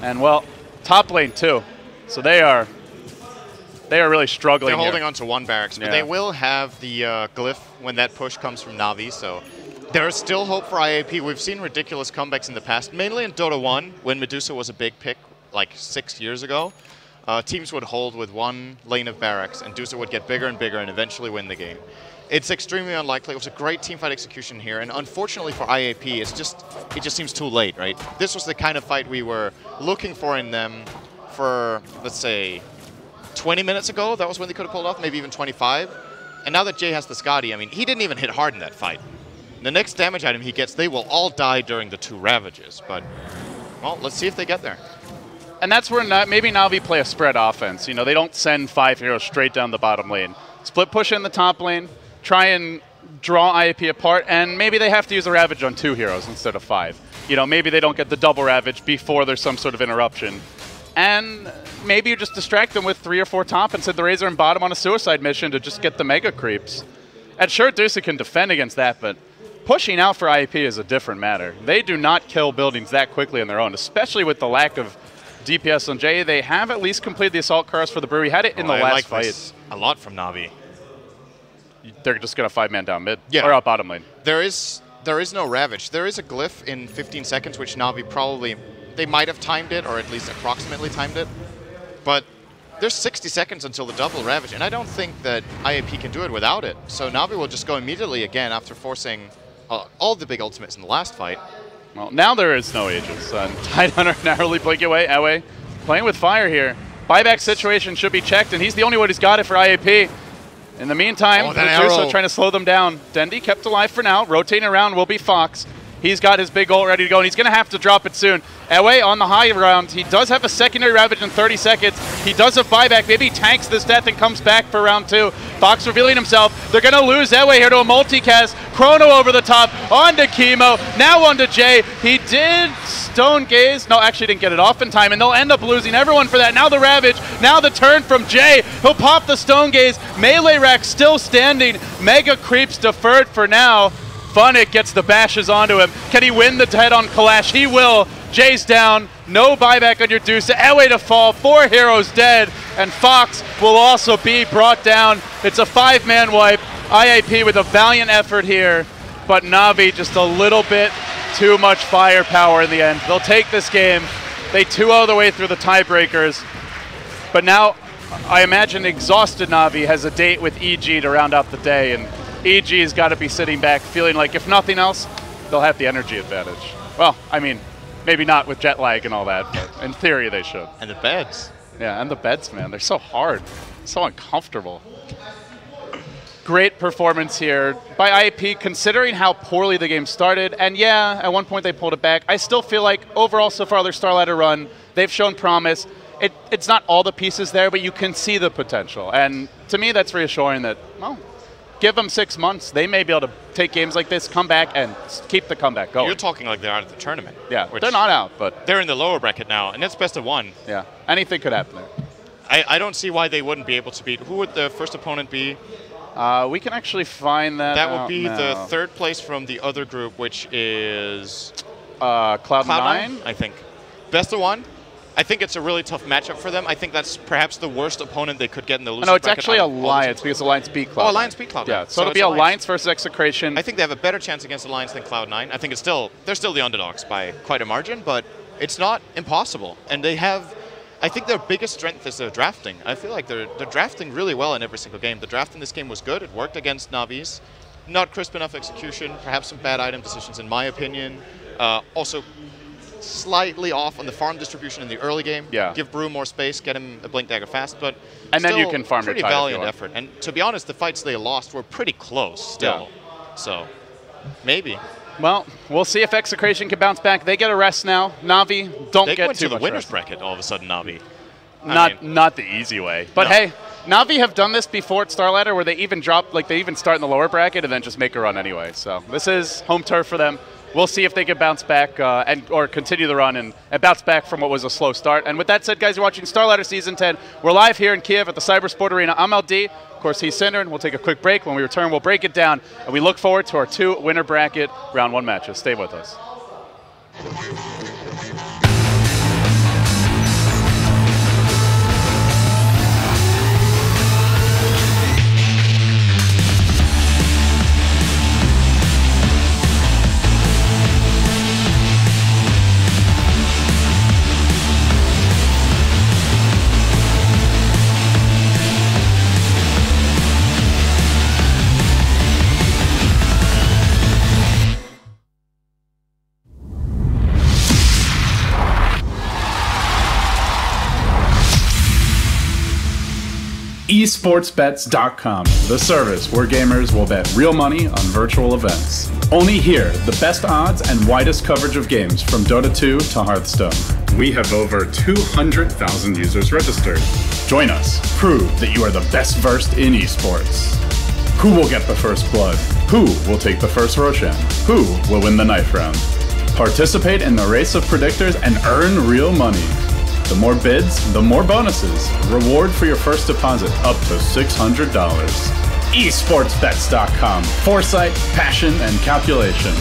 And, well, top lane too. So they are really struggling. They're holding on to 1 barracks, but they will have the glyph when that push comes from NaVi, so there is still hope for IAP. We've seen ridiculous comebacks in the past, mainly in Dota 1, when Medusa was a big pick like 6 years ago. Teams would hold with 1 lane of barracks, and Dusa would get bigger and bigger and eventually win the game. It's extremely unlikely. It was a great teamfight execution here, and unfortunately for IAP, it just seems too late, right? This was the kind of fight we were looking for in them for, let's say, 20 minutes ago. That was when they could have pulled off, maybe even 25. And now that Jay has the Scotty, I mean, he didn't even hit hard in that fight. The next damage item he gets, they will all die during the 2 Ravages. But, well, let's see if they get there. And that's where maybe NaVi play a spread offense. You know, they don't send 5 heroes straight down the bottom lane. Split push in the top lane, try and draw IAP apart, and maybe they have to use a Ravage on 2 heroes instead of 5. You know, maybe they don't get the double Ravage before there's some sort of interruption. And maybe you just distract them with 3 or 4 top and send the Razor and bottom on a suicide mission to just get the mega creeps. And sure, Dusa can defend against that, but pushing out for IAP is a different matter. They do not kill buildings that quickly on their own, especially with the lack of DPS on Jay. They have at least completed the Assault Curse for the Brew. We had it in the last fight. This a lot from NaVi. They're just going to 5-man down mid, or out bottom lane. There is no Ravage. There is a glyph in 15 seconds, which NaVi probably, they might have timed it, or at least approximately timed it. But there's 60 seconds until the double Ravage, and I don't think that IAP can do it without it. So NaVi will just go immediately again after forcing all the big ultimates in the last fight. Well, now there is no Aegis. Tidehunter narrowly blinking away. Ewe playing with fire here. Buyback situation should be checked, and he's the only one who's got it for IAP. In the meantime, Medusa trying to slow them down. Dendy kept alive for now. Rotating around will be Fox. He's got his big ult ready to go, and he's going to have to drop it soon. Ewe on the high round. He does have a secondary Ravage in 30 seconds. He does have buyback. Maybe he tanks this death and comes back for round 2. Fox revealing himself. They're going to lose Ewe here to a multicast. Chrono over the top. On to Chemo. Now on to Jay. He did Stone Gaze. No, actually didn't get it off in time, and they'll end up losing everyone for that. Now the Ravage. Now the turn from Jay. He'll pop the Stone Gaze. Melee rack still standing. Mega creeps deferred for now. Funnick gets the bashes onto him. Can he win the head on Kalash? He will. Jay's down. No buyback on your Deuce. Ewe to fall. 4 heroes dead. And Fox will also be brought down. It's a 5-man wipe. IAP with a valiant effort here. But NaVi just a little bit too much firepower in the end. They'll take this game. They 2-0 their way through the tiebreakers. But now I imagine exhausted NaVi has a date with EG to round out the day. And EG's got to be sitting back feeling like, if nothing else, they'll have the energy advantage. Well, I mean, maybe not with jet lag and all that, but in theory they should. And the beds. Yeah, and the beds, man. They're so hard. So uncomfortable. Great performance here by IAP, considering how poorly the game started. And yeah, at one point they pulled it back. I still feel like overall so far their Starladder run, they've shown promise. it's not all the pieces there, but you can see the potential. And to me, that's reassuring that, well, give them 6 months. They may be able to take games like this, come back, and keep the comeback going. You're talking like they're out of the tournament. Yeah, they're not out, but they're in the lower bracket now, and it's best of 1. Yeah, anything could happen there. I don't see why they wouldn't be able to beat. Who would the first opponent be? We can actually find that. That would be now. the 3rd place from the other group, which is Cloud9, I think. Best of 1. I think it's a really tough matchup for them. I think that's perhaps the worst opponent they could get in the losers bracket. No, it's actually Alliance because Alliance beat Cloud9. Oh, Alliance beat Cloud9. Yeah, so it'll be Alliance versus Execration. I think they have a better chance against Alliance than Cloud9. I think they're still the underdogs by quite a margin, but it's not impossible. And they have, I think their biggest strength is their drafting. I feel like they're drafting really well in every single game. The draft in this game was good. It worked against NaVi's. Not crisp enough execution, perhaps some bad item decisions in my opinion. Also, slightly off on the farm distribution in the early game. Yeah. Give Brew more space, get him a Blink Dagger fast, but and then you can farm pretty your valiant effort. And to be honest, the fights they lost were pretty close still. Yeah. So, maybe. Well, we'll see if Execration can bounce back. They get a rest now. NaVi don't get went too to the much winners rest. bracket all of a sudden, NaVi. Not the easy way. But no. hey, NaVi have done this before at Starladder where they even drop, like they even start in the lower bracket and then just make a run anyway. So this is home turf for them. We'll see if they can bounce back or continue the run and bounce back from what was a slow start. And with that said, guys, you're watching Starladder Season 10. We're live here in Kiev at the Cybersport Arena. I'm LD. Of course, he's Cinder, and we'll take a quick break. When we return, we'll break it down. And we look forward to our 2 winner bracket round 1 matches. Stay with us. esportsbets.com, the service where gamers will bet real money on virtual events. Only here, the best odds and widest coverage of games from Dota 2 to Hearthstone. We have over 200,000 users registered. Join us. Prove that you are the best versed in esports. Who will get the first blood? Who will take the first Roshan? Who will win the knife round? Participate in the race of predictors and earn real money. The more bids, the more bonuses. Reward for your first deposit up to $600. esportsbets.com. Foresight, passion, and calculation.